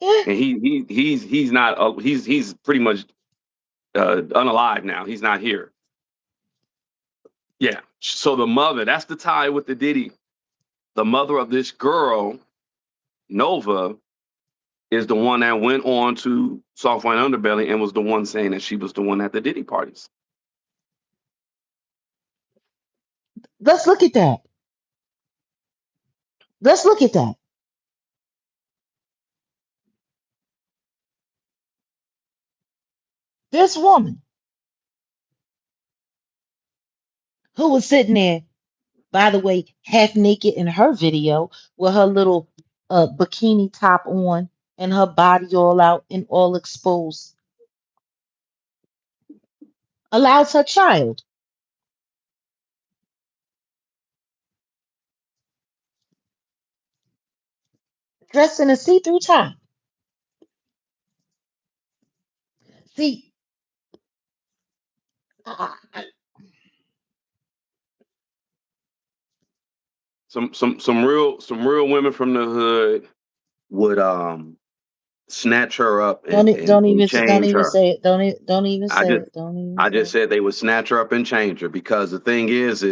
yeah. and he's not he's pretty much unalive now. He's not here. Yeah. So the mother, that's the tie with the Diddy. The mother of this girl, Nova, is the one that went on to Soft White Underbelly and was the one saying that she was the one at the Diddy parties. Let's look at that. Let's look at that. This woman who was sitting there, by the way, half naked in her video with her little bikini top on and her body all out and all exposed, allows her child dressed in a see-through top. See, I- Some real women from the hood would snatch her up don't and change even her. say it. Don't even I say just it. Don't even I say just it. said they would snatch her up and change her, because the thing is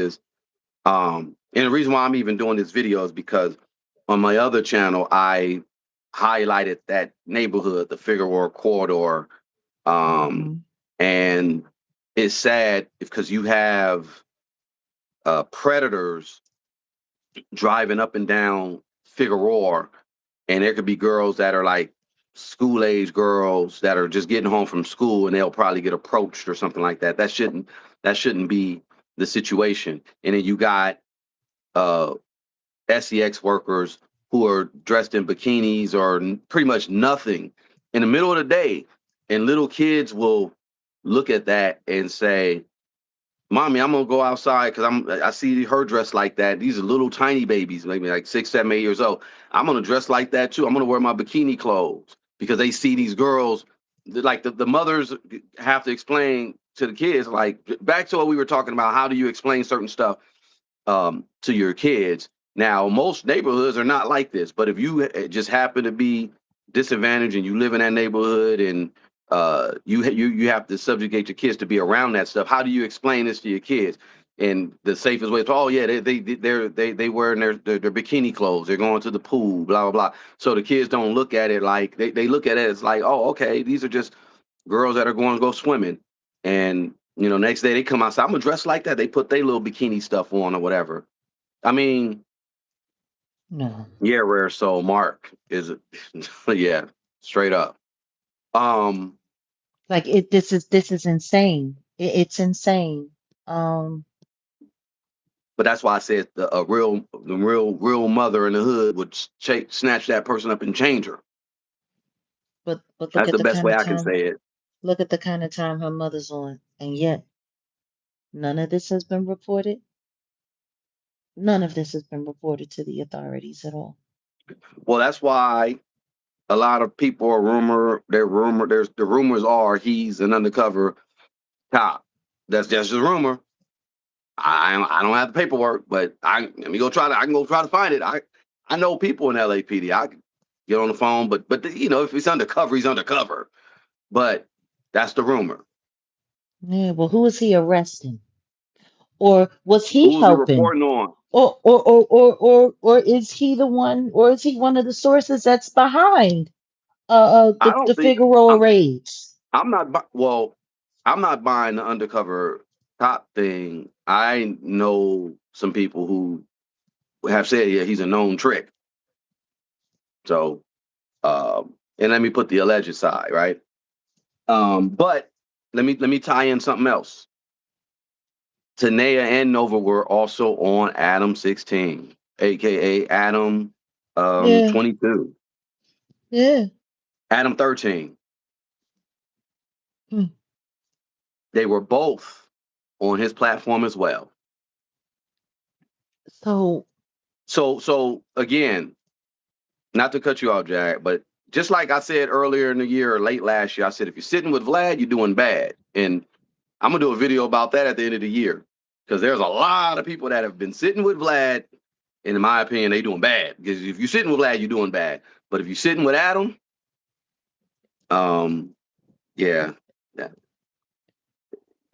and the reason why I'm even doing this video is because on my other channel I highlighted that neighborhood, the Figueroa corridor, Hmm. and it's sad because you have predators driving up and down Figueroa, and there could be girls that are like school age girls that are just getting home from school and they'll probably get approached or something like that. That shouldn't be the situation. And then you got sex workers who are dressed in bikinis or pretty much nothing in the middle of the day, and little kids will look at that and say, "Mommy, I'm gonna go outside because I see her dressed like that. These are little tiny babies, maybe like 6, 7, 8 years old. I'm gonna dress like that too. I'm gonna wear my bikini clothes because they see these girls." Like the mothers have to explain to the kids, like back to what we were talking about. How do you explain certain stuff to your kids? Now, most neighborhoods are not like this, but if you just happen to be disadvantaged and you live in that neighborhood and you have to subjugate your kids to be around that stuff, how do you explain this to your kids? And the safest way is, oh yeah, they wearing their bikini clothes, they're going to the pool, blah blah blah. So the kids don't look at it like they look at it as like, oh okay, these are just girls that are going to go swimming, and next day they come outside, I'm gonna dress like that. They put their little bikini stuff on or whatever. I mean, No. yeah, rare soul. Mark is, yeah, straight up. Um, Like this is insane. It's insane. Um, but that's why I said the real mother in the hood would snatch that person up and change her. but look That's at the the best kind way of I can time say it. look at the kind of time her mother's on, and yet none of this has been reported. None of this has been reported to the authorities at all. Well, that's why a lot of people are There's the rumors are he's an undercover cop. That's just a rumor. I don't have the paperwork, but let me go try to. I can go try to find it. I know people in LAPD. I can get on the phone, but if he's undercover, he's undercover. But that's the rumor. Yeah, well, who is he arresting? Or was he Who's he helping? reporting on? Or is he the one, or is he one of the sources that's behind I don't the think Figueroa I'm. raids? I'm not. Well, I'm not buying the undercover cop thing. I know some people who have said, yeah, he's a known trick. So, and let me put the alleged side, right? But let me tie in something else. Tanea and Nova were also on Adam 16, aka Adam Yeah, 22, yeah. Adam 13. Hmm. They were both on his platform as well. So So again, not to cut you off, Jack, but just like I said earlier in the year or late last year, I said if you're sitting with Vlad, you're doing bad. And I'm gonna do a video about that at the end of the year. Because there's a lot of people that have been sitting with Vlad, and in my opinion, they doing bad. Because if you're sitting with Vlad, you're doing bad. But if you're sitting with Adam, yeah, yeah.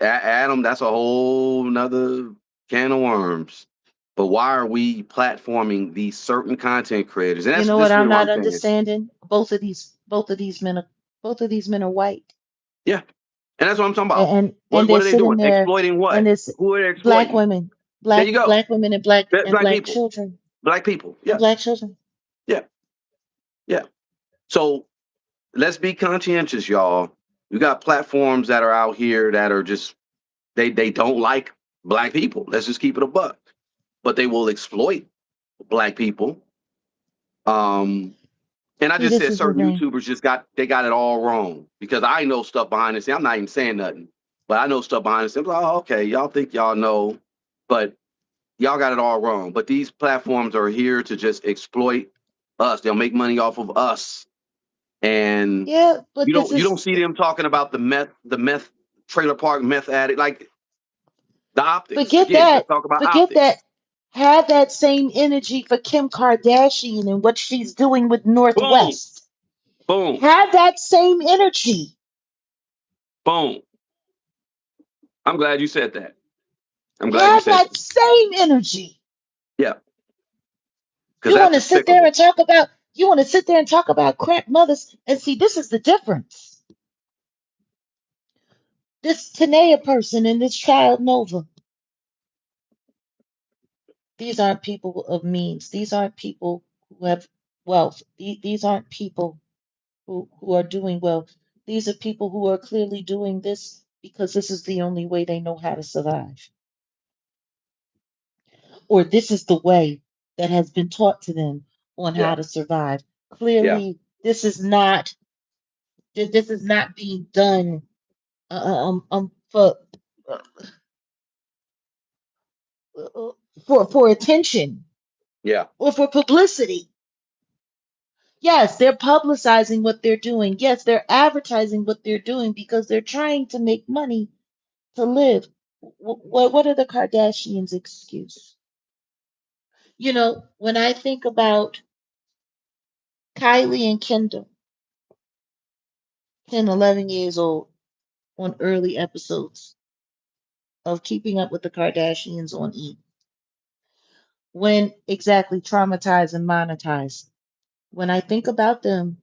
Adam, that's a whole nother can of worms. But why are we platforming these certain content creators? And you that's know this what is I'm what not I'm saying. understanding? Both of these men are white. Yeah, and that's what I'm talking about. And What they're are they sitting doing? there, Exploiting and what? it's Who are they black exploiting? women, There you go. black women and Black black people. children Black people. and Yeah, black children. yeah, yeah. So let's be conscientious, y'all. You got platforms that are out here that are just they don't like black people. Let's just keep it a buck. But they will exploit black people. Um, and I See, just this said is the certain thing. YouTubers they got it all wrong because I know stuff behind the scenes. I'm not even saying nothing, but I know stuff behind the scenes. Like, oh, okay, y'all think y'all know, but y'all got it all wrong. But these platforms are here to just exploit us. They'll make money off of us. And Yeah, but you don't see them talking about the meth trailer park meth addict, like the optics. forget Again, let's that. talk about Forget optics. that. Have that same energy for Kim Kardashian and what she's doing with Boom, Northwest. boom, Have that same energy. boom. I'm glad you said that. I'm glad you Have said that that. same energy. Yeah, because You that's want to sit there despicable. and talk about crap mothers and see this is the difference. This Tanea person and this child Nova, these aren't people of means. These aren't people who have wealth. These aren't people who are doing well. These are people who are clearly doing this because this is the only way they know how to survive, or this is the way that has been taught to them on how Yeah. to survive. Yeah. Clearly, this is not being done uh, uh, for attention Yeah. or for publicity. Yes, they're publicizing what they're doing. Yes, they're advertising what they're doing because they're trying to make money to live. What are the Kardashians' excuse? When I think about Kylie and Kendall, 10, 11 years old, on early episodes of Keeping Up with the Kardashians on E, when exactly traumatized and monetized. When I think about them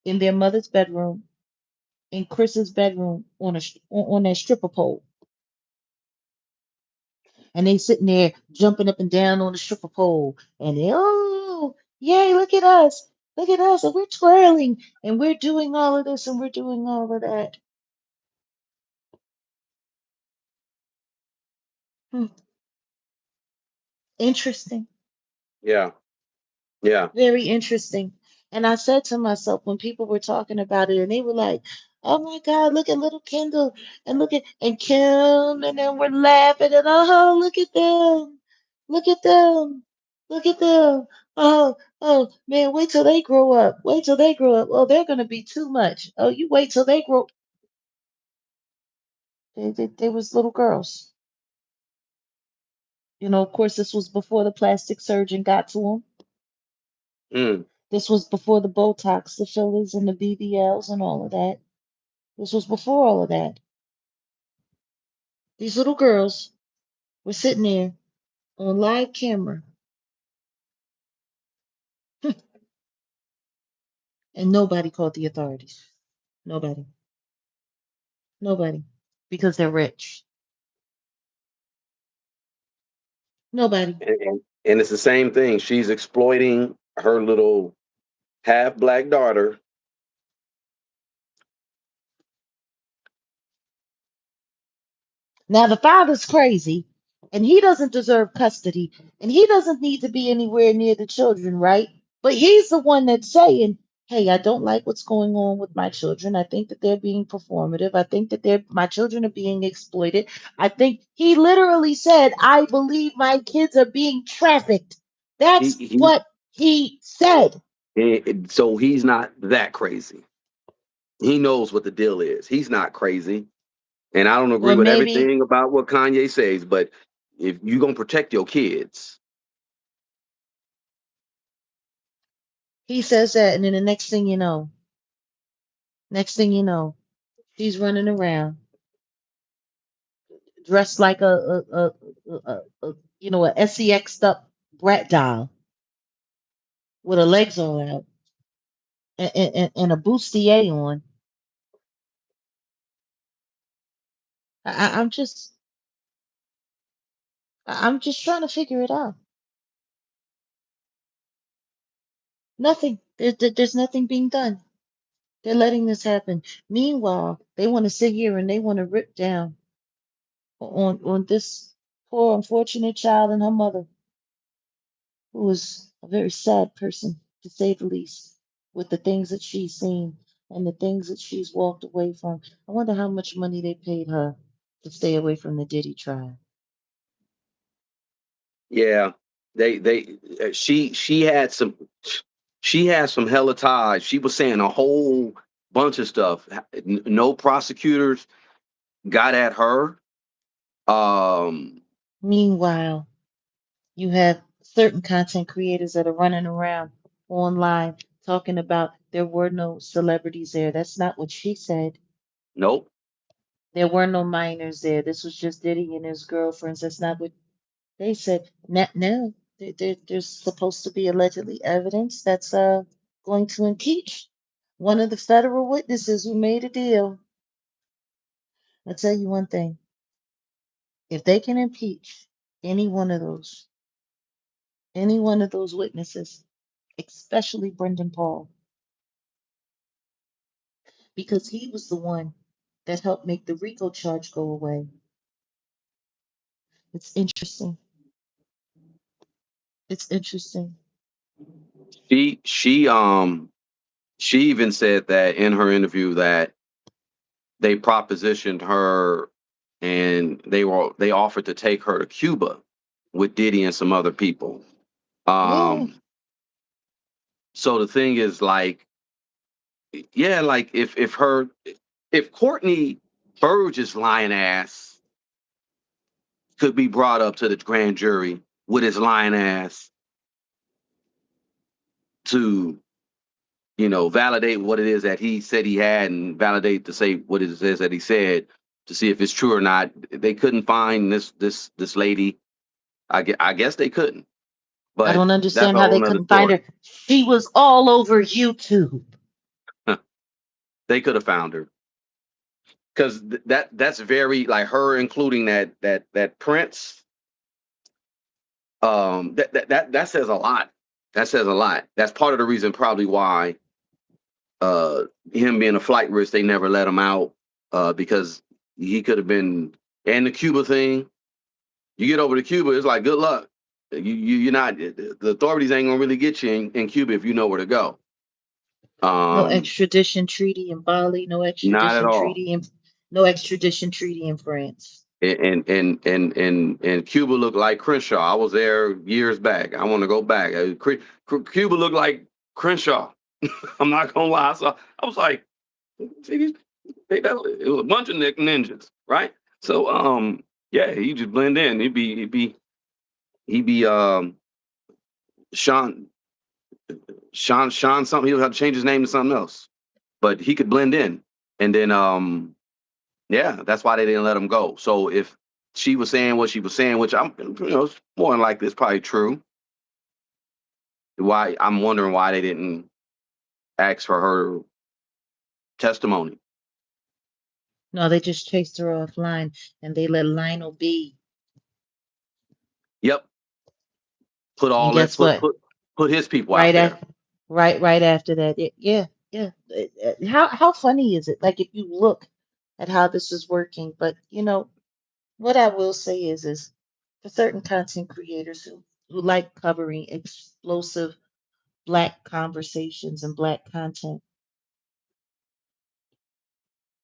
in their mother's bedroom, in Chris's bedroom on that stripper pole, and they sitting there jumping up and down on the stripper pole, and they, oh, yay, look at us, and we're twirling, and we're doing all of this, and we're doing all of that. Hmm, interesting, Yeah. Yeah. very interesting. And I said to myself when people were talking about it, and they were like, "Oh my God, look at little Kendall, and look at and Kim," and then we're laughing, and oh, look at them, look at them. Oh, oh man, wait till they grow up. Wait till they grow up. Oh, they're gonna be too much. Oh, you wait till they grow. They was little girls. Of course, this was before the plastic surgeon got to them. Mm. This was before the Botox, the fillers, and the BBLs and all of that. This was before all of that. These little girls were sitting there on live camera, and nobody called the authorities. Nobody. Nobody. Because they're rich. Nobody. And it's the same thing. She's exploiting her little half black daughter. Now, the father's crazy, and he doesn't deserve custody, and he doesn't need to be anywhere near the children, right? But he's the one that's saying, "Hey, I don't like what's going on with my children. I think that they're being performative. I think that my children are being exploited. I think," he literally said, "I believe my kids are being trafficked." He That's he, what he said. so he's not that crazy. He knows what the deal is. He's not crazy. And I don't agree Or with maybe everything about what Kanye says, but if you're gonna protect your kids, he says that, and then the next thing you know, she's running around dressed like a sex up brat doll with her legs all out and a bustier on. I'm just trying to figure it out. Nothing. There's nothing being done. They're letting this happen. Meanwhile, they want to sit here and they want to rip down on this poor unfortunate child and her mother, who was a very sad person, to say the least, with the things that she's seen and the things that she's walked away from. I wonder how much money they paid her to stay away from the Diddy trial. yeah, they she had some she had some hella ties. She was saying a whole bunch of stuff. No prosecutors got at her. Um, Meanwhile, you have certain content creators that are running around online talking about there were no celebrities there. That's not what she said. nope. There were no minors there. This was just Diddy and his girlfriends. That's not what they said. No, there's supposed to be allegedly evidence that's going to impeach one of the federal witnesses who made a deal. I'll tell you one thing. If they can impeach any one of those, any one of those witnesses, especially Brendan Paul, because he was the one that helped make the RICO charge go away. It's interesting. It's interesting. She even said that in her interview that they propositioned her and they offered to take her to Cuba with Diddy and some other people. Yeah. So the thing is, like, yeah, like if Courtney Burge's lying ass could be brought up to the grand jury with his lying ass to, validate what it is that he said he had and validate to say what it is that he said to see if it's true or not. They couldn't find this lady. I guess they couldn't, I but don't that's understand a how whole they nother couldn't find story. her. She was all over YouTube. They could have found her because that's very like her including that Prince. That says a lot. That says a lot. That's part of the reason probably why him being a flight risk, they never let him out because he could have been. And the Cuba thing, you get over to Cuba, it's like good luck. You're not, the authorities ain't gonna really get you in Cuba if you know where to go. No Um, extradition treaty in Bali. Not at all. No extradition treaty in France. And Cuba looked like Crenshaw. I was there years back. I want to go back. Cuba looked like Crenshaw. I'm not gonna lie. So I was like, see these, it was a bunch of ninjas, right? So yeah, he just blend in. He'd be Sean Sean something. He would have to change his name to something else, but he could blend in. And then yeah, that's why they didn't let him go. So if she was saying what she was saying, which it's more than likely it's probably true. Why I'm wondering why they didn't ask for her testimony. No, they just chased her offline and they let Lionel be. Yep, put And all that guess what? put his people out Right there. after, right after that, yeah, yeah. How funny is it? Like if you look at how this is working, but what I will say is for certain content creators who like covering explosive black conversations and black content,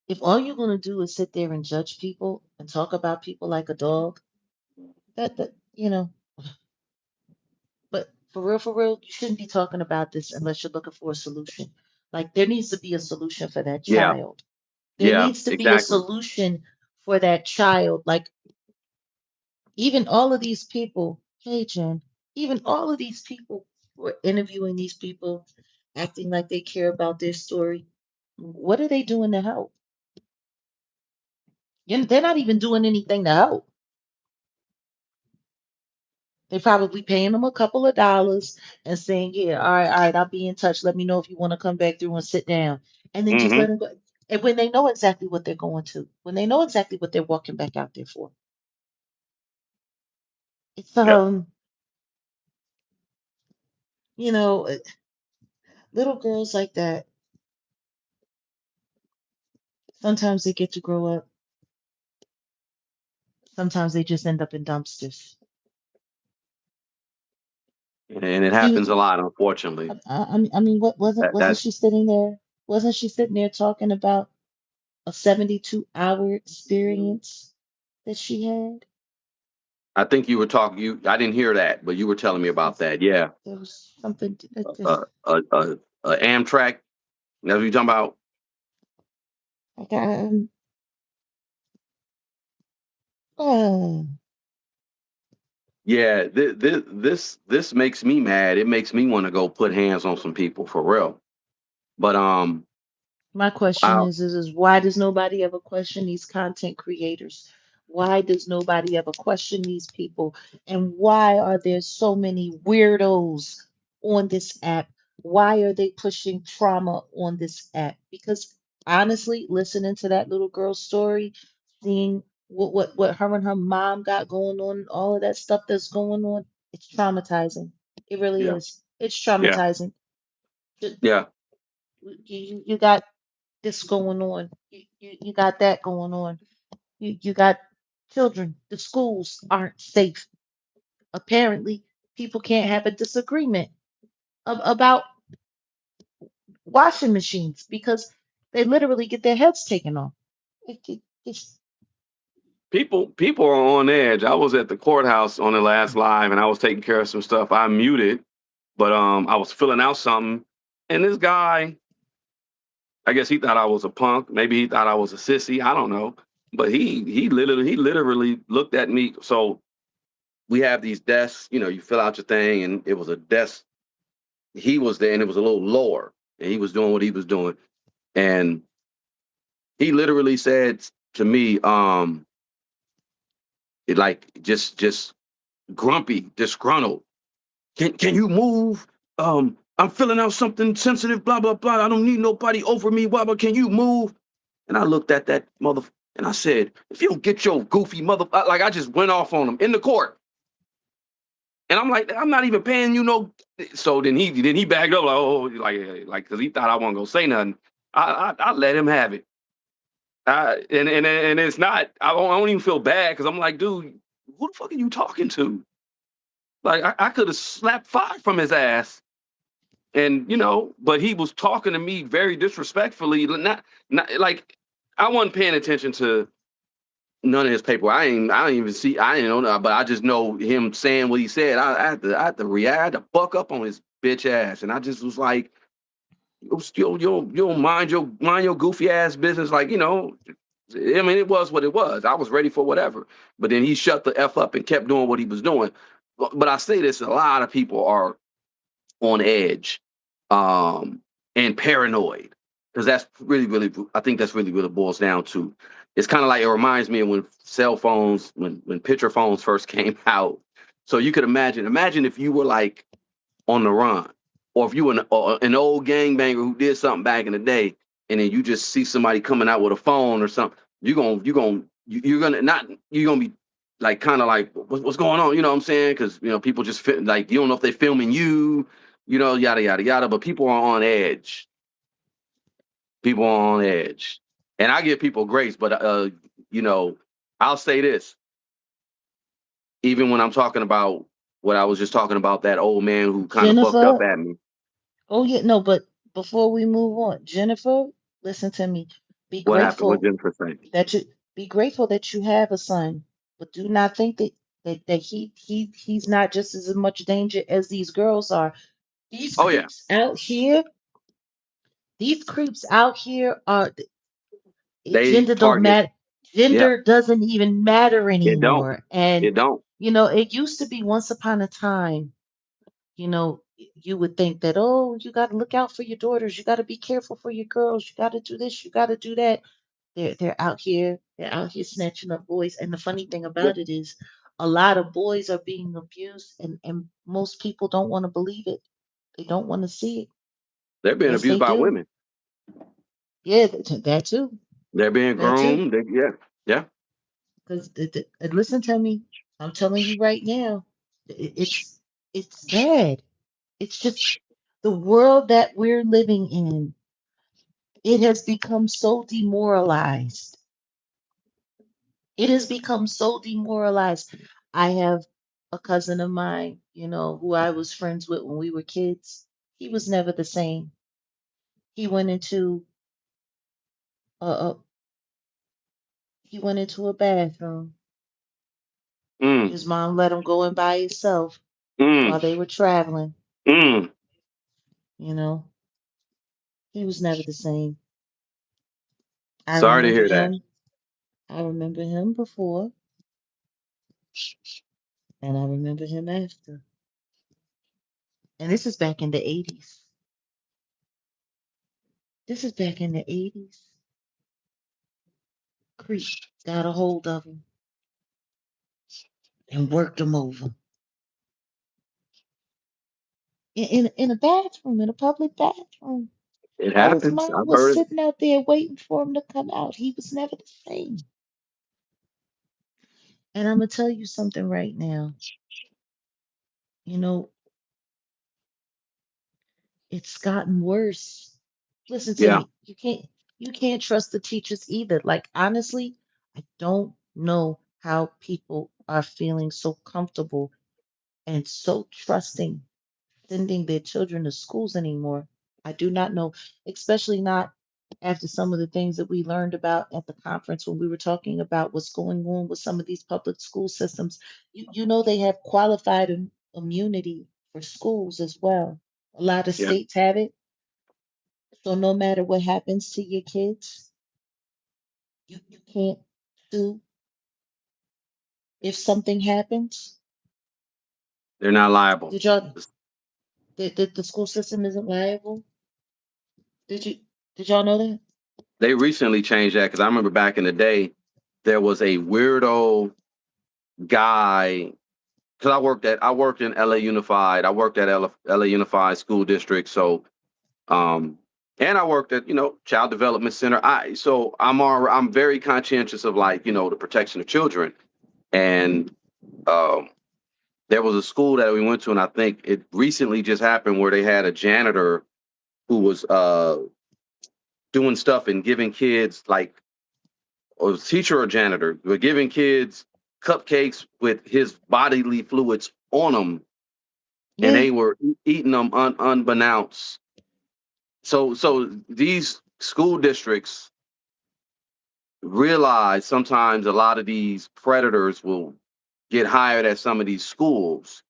if all you're going to do is sit there and judge people and talk about people like a dog, that. But for real, you shouldn't be talking about this unless you're looking for a solution. Like there needs to be a solution for that Yeah, child. There yeah, needs to be a exactly. solution for that child. Like even all of these people, hey Jen, even all of these people who are interviewing these people, acting like they care about their story. What are they doing to help? They're not even doing anything to help. They're probably paying them a couple of dollars and saying, "Yeah, all right, I'll be in touch. Let me know if you want to come back through and sit down." And then just let Hmm. them go. And when they know exactly what they're going to, when they know exactly what they're walking back out there for, it's Yep. you know, uh, little girls like that. Sometimes they get to grow up. Sometimes they just end up in dumpsters. And it She was. happens a lot, unfortunately. I mean, what wasn't That's she sitting there? Wasn't she sitting there talking about a 72-hour experience that she had? I think you were talking. I didn't hear that, but you were telling me about This- that. Yeah, There was something that uh, this. Amtrak. That's what you talking about? Like, oh, Yeah, this makes me mad. It makes me want to go put hands on some people for real. But my question I is why does nobody ever question these content creators? Why does nobody ever question these people? And why are there so many weirdos on this app? Why are they pushing trauma on this app? Because honestly, listening to that little girl's story, seeing what her and her mom got going on, all of that stuff that's going on, it's traumatizing. It really yeah is. It's yeah traumatizing. You, yeah you got this going on. You got that going on. You got children. The schools aren't safe. Apparently, people can't have a disagreement about washing machines because they literally get their heads taken off. It's People are on edge. I was at the courthouse on the last live, and I was taking care of some stuff. I muted, but I was filling out something, and this guy, I guess he thought I was a punk. Maybe he thought I was a sissy. I don't know. But he literally looked at me. So we have these desks. You fill out your thing, and it was a desk. He was there, and it was a little lower, and he was doing what he was doing, and he literally said to me, like just grumpy, disgruntled. Can you move? I'm filling out something sensitive, blah, blah, blah. I don't need nobody over me, blah, blah. Can you move? And I looked at that mother and I said, if you don't get your goofy mother, like I just went off on him in the court. And I'm like, I'm not even paying you no. So then he backed up like, oh, like, because he thought I wasn't gonna say nothing. I let him have it. And it's not. I don't even feel bad because I'm like, dude, who the fuck are you talking to? Like I could have slapped 5 from his ass, and but he was talking to me very disrespectfully. Not like I wasn't paying attention to none of his paper. I didn't even see. I didn't know, but I just know him saying what he said. I had to react. I had to buck up on his bitch ass, and I just was like, you'll mind your goofy ass business. Like I mean, it was what it was. I was ready for whatever. But then he shut the F up and kept doing what he was doing. But I say this, a lot of people are on edge and paranoid. Because that's really, I think that's really what it boils down to. It's kind of like, it reminds me of when cell phones, when picture phones first came out. So you could imagine if you were like on the run, or if you were an old gangbanger who did something back in the day, and then you just see somebody coming out with a phone or something, you're gonna be like kind of like what's going on, you know what I'm saying? Because people just like, you don't know if they're filming you, yada yada yada. But people are on edge. People are on edge, and I give people grace, but I'll say this: even when I'm talking about what I was just talking about, that old man who kind of bucked up Jennifer. at me. Oh yeah, no, but before we move on, Jennifer, listen to me. Be What happened with grateful Jennifer saying? that you be grateful that you have a son, but do not think that he's not just as much danger as these girls are. These Oh yeah, creeps out here, these creeps out here are they gender don't target. matter. Yeah, Gender doesn't even matter it don't. anymore. And It don't. it used to be once upon a time, you would think that, oh, you got to look out for your daughters, you got to be careful for your girls, you got to do this, you got to do that. They're out here snatching up boys. And the funny thing about it is, a lot of boys are being abused, and most people don't want to believe it. They don't want to see it. They're being Yes, abused they by do. women. Yeah, that too. They're being That too. groomed. Yeah, yeah. Because listen to me, I'm telling you right now, it's sad. It's just the world that we're living in. It has become so demoralized. It has become so demoralized. I have a cousin of mine, who I was friends with when we were kids. He was never the same. He went into a, a he went into a bathroom. Mm, His mom let him go in by himself mm, while they were traveling. mm. You know, he was never the same. I Sorry to remember hear that. him. I remember him before, and I remember him after. And this is back in the 80s. This is back in the 80s. Creep got a hold of him and worked him over in a bathroom, in a public bathroom, It while his happens. mom I've was heard it. sitting out there waiting for him to come out. He was never the same. And I'm gonna tell you something right now. You know, it's gotten worse. Listen to Yeah. me. You can't. You can't trust the teachers either. Like, honestly, I don't know how people are feeling so comfortable and so trusting sending their children to schools anymore. I do not know, especially not after some of the things that we learned about at the conference when we were talking about what's going on with some of these public school systems. You know, they have qualified immunity for schools as well. A lot of Yeah, states have it. So no matter what happens to your kids, you can't sue if something happens. they're not liable. Did y'all, the school system isn't liable? Did you, did y'all know that? They recently changed that because I remember back in the day, there was a weirdo guy. Because I worked in LA Unified. I worked at LA Unified School District. So um, and I worked at Child Development Center. I'm very conscientious of the protection of children. And um, there was a school that we went to, and I think it recently just happened where they had a janitor who was doing stuff and giving kids or a teacher or janitor were giving kids cupcakes with his bodily fluids on them, and Yeah, they were eating them unbeknownst. So these school districts realize sometimes a lot of these predators will get hired at some of these schools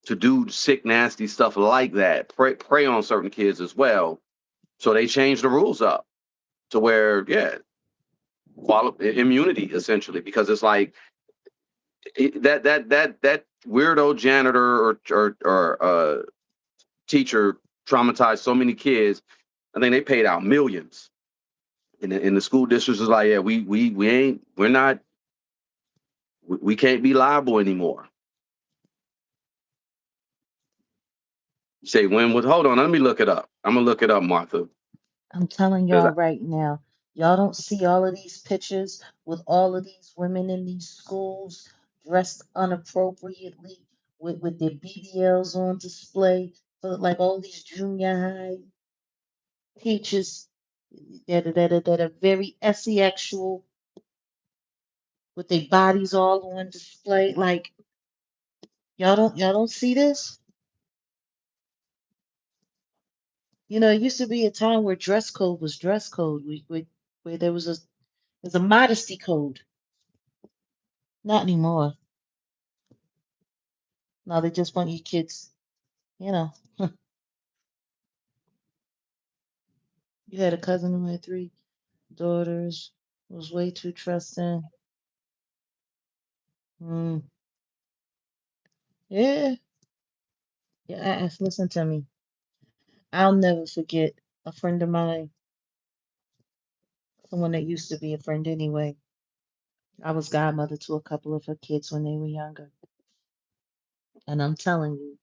to do sick, nasty stuff like that, prey on certain kids as well. So they change the rules up to where, yeah, immunity essentially, because it's like that weirdo janitor or teacher traumatized so many kids. I think they paid out millions, and the school districts is like, yeah, we're not, we can't be liable anymore. Say when was hold on, let me look it up. I'm gonna look it up, Martha. I'm telling 'Cause y'all right now, y'all don't see all of these pictures with all of these women in these schools dressed inappropriately with their BBLs on display. So like all these junior high teachers that are very sexual with their bodies all on display. Like y'all don't see this? You know, it used to be a time where dress code was dress code. Where there's a modesty code. Not anymore. No, they just want you kids, you know. You had a cousin who had three daughters, was way too trusting. Mm, yeah, yeah. Listen to me. I'll never forget a friend of mine, someone that used to be a friend anyway. I was godmother to a couple of her kids when they were younger. And I'm telling you,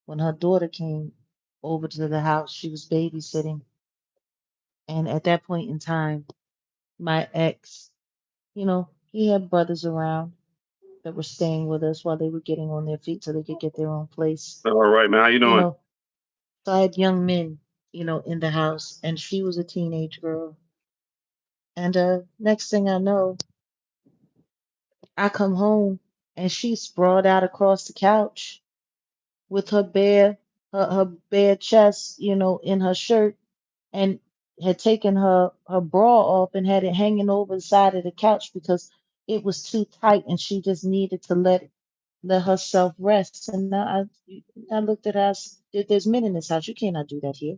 when her daughter came over to the house, she was babysitting. And at that point in time, my ex, he had brothers around that were staying with us while they were getting on their feet so they could get their own place. all right, man, how you You doing? know, so I had young men, in the house, and she was a teenage girl. And next thing I know, I come home and she's sprawled out across the couch with her bare chest, in her shirt, and had taken her bra off and had it hanging over the side of the couch because it was too tight and she just needed to let herself rest. And I looked at her. There's men in this house. You cannot do that here.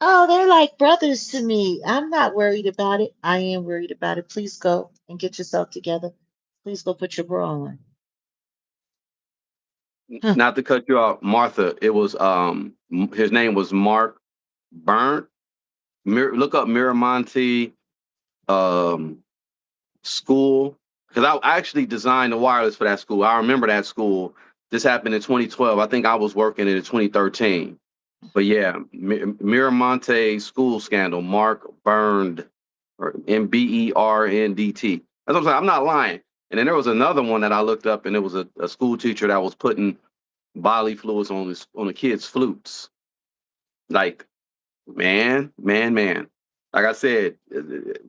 Oh, they're like brothers to me. I'm not worried about it. I am worried about it. Please go and get yourself together. Please go put your bra on. Huh. Not to cut you off, Martha. It was his name was Mark Burnt. Look up Miramonte um school, because I actually designed the wireless for that school. I remember that school. This happened in 2012. I think I was working in 2013. But yeah, Miramonte school scandal. Mark Burned, or Berndt. That's what I'm saying. I'm not lying. And then there was another one that I looked up, and it was a school teacher that was putting bodily fluids on the kids' flutes. Like, Man. Like I said,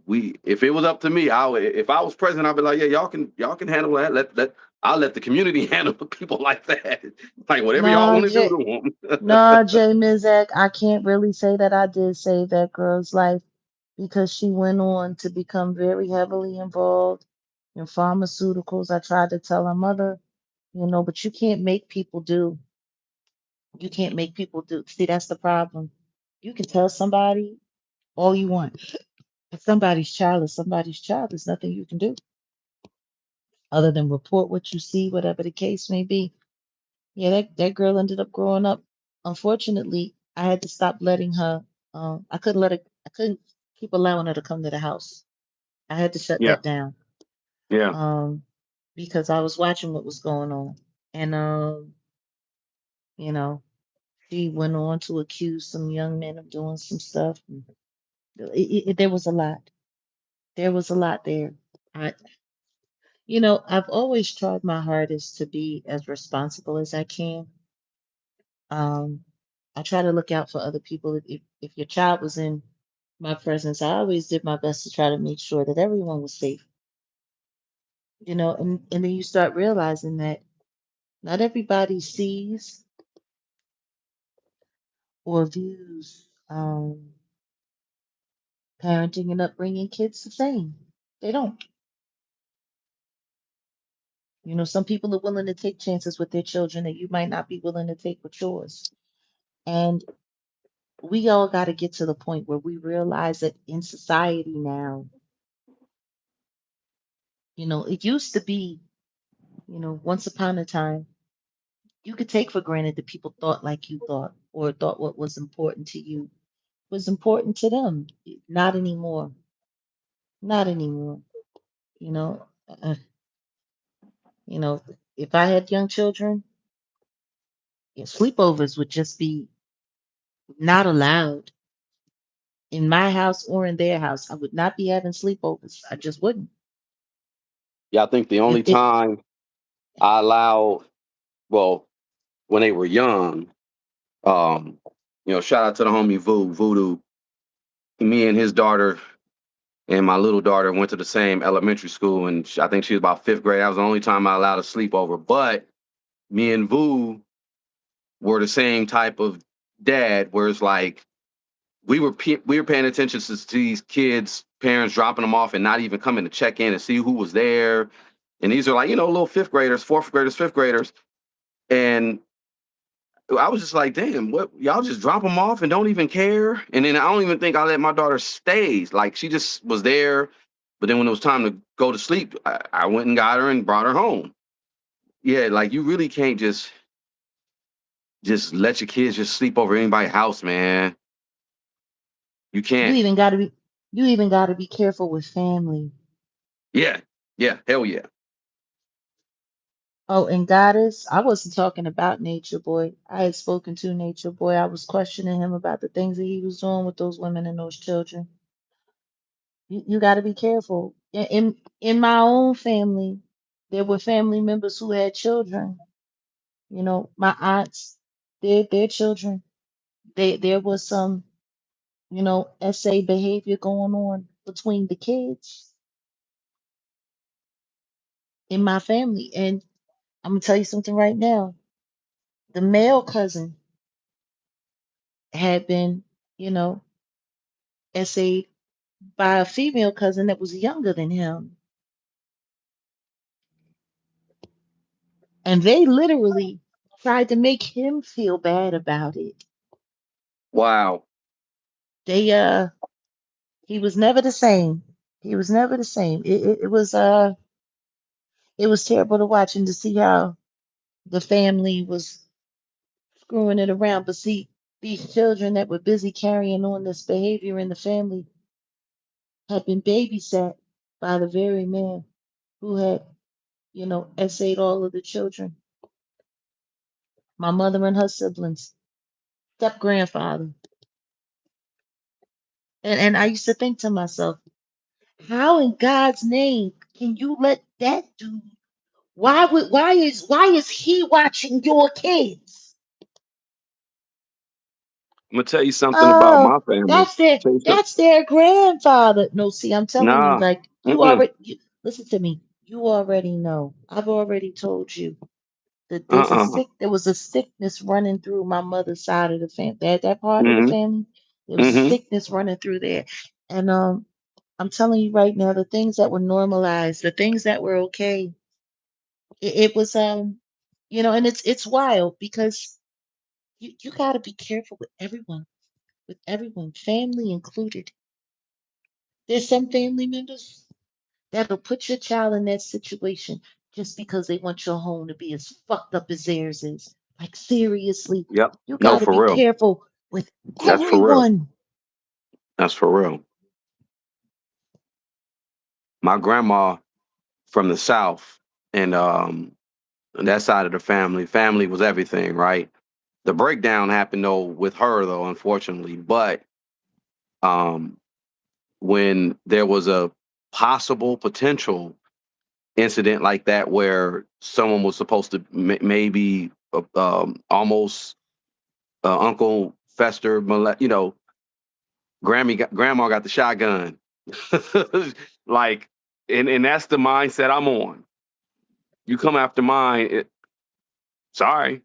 we if it was up to me, if I was president, I'd be like, yeah, y'all can handle that. I'll let the community handle people like that. Like whatever y'all Nah, want to do J, to them. nah, Jay Mizak, I can't really say that I did save that girl's life because she went on to become very heavily involved in pharmaceuticals. I tried to tell her mother, but you can't make people do. See, that's the problem. You can tell somebody all you want. If somebody's child is somebody's child, there's nothing you can do other than report what you see, whatever the case may be. Yeah, that girl ended up growing up. Unfortunately, I had to stop letting her. I couldn't keep allowing her to come to the house. I had to shut Yeah, that down. yeah. Um, because I was watching what was going on, and you know, she went on to accuse some young men of doing some stuff. And there was a lot. There was a lot there. I, I've always tried my hardest to be as responsible as I can. Um, I try to look out for other people. If your child was in my presence, I always did my best to try to make sure that everyone was safe. And then you start realizing that not everybody sees or views parenting and upbringing kids the same. They don't. Some people are willing to take chances with their children that you might not be willing to take with yours. And we all got to get to the point where we realize that in society now, it used to be, once upon a time, you could take for granted that people thought like you thought or thought what was important to you was important to them. Not anymore. Not anymore. You know, uh, you know, if I had young children, sleepovers would just be not allowed in my house or in their house. I would not be having sleepovers. I just wouldn't. Yeah, I think the It, only it, time I allowed, well, when they were young, um, shout out to the homie Voodoo. Me and his daughter and my little daughter went to the same elementary school, and I think she was about fifth grade. That was the only time I allowed a sleepover. But me and Vu were the same type of dad, where it's like we were paying attention to these kids' parents dropping them off and not even coming to check in and see who was there. And these are like little fifth graders, fourth graders, fifth graders, and I was just like, damn, what y'all just drop them off and don't even care? And then I don't even think I let my daughter stay. Like she just was there, but then when it was time to go to sleep, I went and got her and brought her home. Yeah, like you really can't just let your kids just sleep over anybody's house, man. You you can't. even got to be you even got to be careful with family. Yeah, yeah, hell yeah. Oh, and Goddess, I wasn't talking about Nature Boy. I had spoken to Nature Boy. I was questioning him about the things that he was doing with those women and those children. You got to be careful. In my own family, there were family members who had children. My aunts, their children. There was some, essay behavior going on between the kids in my family. And I'm gonna tell you something right now. The male cousin had been, you know, essayed by a female cousin that was younger than him. And they literally tried to make him feel bad about it. Wow. They he was never the same. He was never the same. It was terrible to watch and to see how the family was screwing it around. But see, these children that were busy carrying on this behavior in the family had been babysat by the very man who had, essayed all of the children. My mother and her siblings, step grandfather. And I used to think to myself, how in God's name can you let that dude why is he watching your kids? I'm gonna tell you something about Oh, my family. that's their Tell you something. that's their grandfather. No, see, I'm telling you, Nah. like Mm-mm. listen to me. You already know. I've already told you that Uh-uh. there was a sickness running through my mother's side of the family. That part of the Mm-hmm. family, there was Mm-hmm. sickness running through there. And I'm telling you right now, the things that were normalized, the things that were okay, it was and it's wild because you got to be careful with everyone, family included. There's some family members that'll put your child in that situation just because they want your home to be as fucked up as theirs is. Like, seriously, Yep. you No, got to for be real. careful with That's for real. everyone. That's for real. My grandma from the South, and that side of the family was everything, right? The breakdown happened though with her though, unfortunately. But um, when there was a possible potential incident like that where someone was supposed to maybe almost Uncle Fester, grandma got the shotgun. Like, and that's the mindset I'm on. You come after mine, sorry,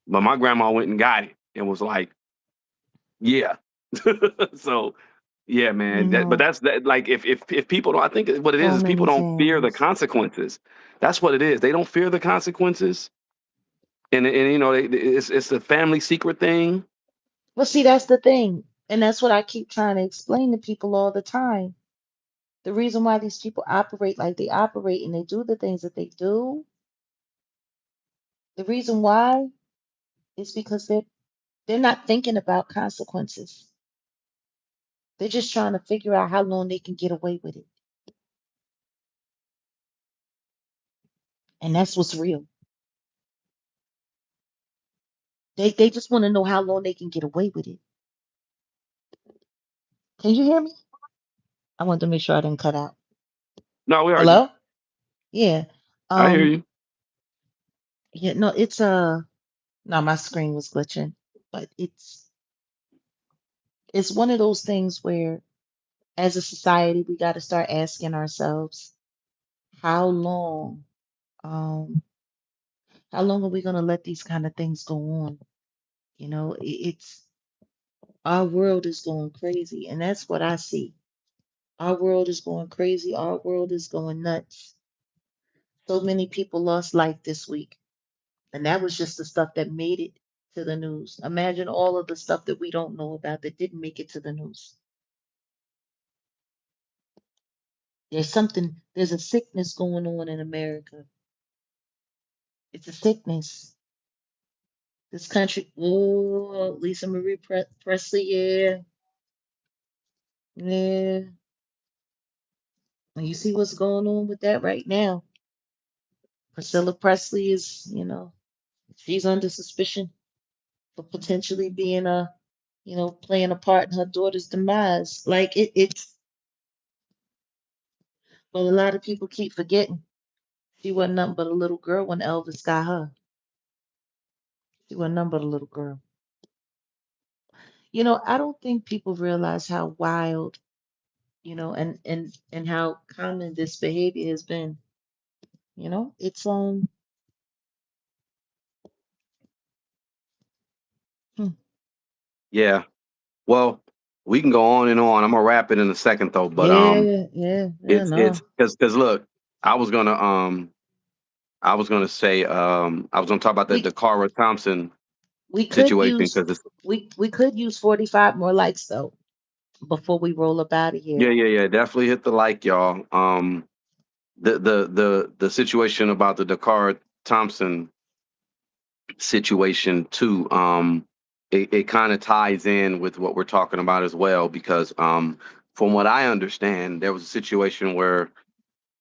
but my grandma went and got it and was like, yeah. So yeah, man. But No, that's that. Like, if people don't, I think what it so is people many don't fear the families. consequences. That's what it is. They don't fear the consequences, and it's a family secret thing. Well, see, that's the thing. And that's what I keep trying to explain to people all the time. The reason why these people operate like they operate and they do the things that they do, the reason why is because they're not thinking about consequences. They're just trying to figure out how long they can get away with it. And that's what's real. They just want to know how long they can get away with it. Can you hear me? I wanted to make sure I didn't cut out. No, we heard you. Hello? Yeah. I hear Um, you. yeah, no, no, my screen was glitching. But it's one of those things where as a society we gotta start asking ourselves, how long, um, how long are we gonna let these kind of things go on? It's our world is going crazy, and that's what I see. Our world is going crazy. Our world is going nuts. So many people lost life this week. And that was just the stuff that made it to the news. Imagine all of the stuff that we don't know about that didn't make it to the news. There's a sickness going on in America. It's a sickness. This country, oh, Lisa Marie Presley, yeah, yeah. And you see what's going on with that right now. Priscilla Presley is, she's under suspicion for potentially being playing a part in her daughter's demise. Like but a lot of people keep forgetting she wasn't nothing but a little girl when Elvis got her. She wasn't nothing but a little girl. I don't think people realize how wild, and how common this behavior has been. It's hmm, Yeah. Well, we can go on and on. I'm gonna wrap it in a second though, but yeah, yeah, yeah, it's no. because look, I was gonna say I was gonna talk about the We Dakara Thompson we could situation use because it's we could use 45 more likes though before we roll up out of here. yeah, definitely hit the like, y'all. The situation about the Dakara Thompson situation too. It kind of ties in with what we're talking about as well because from what I understand, there was a situation where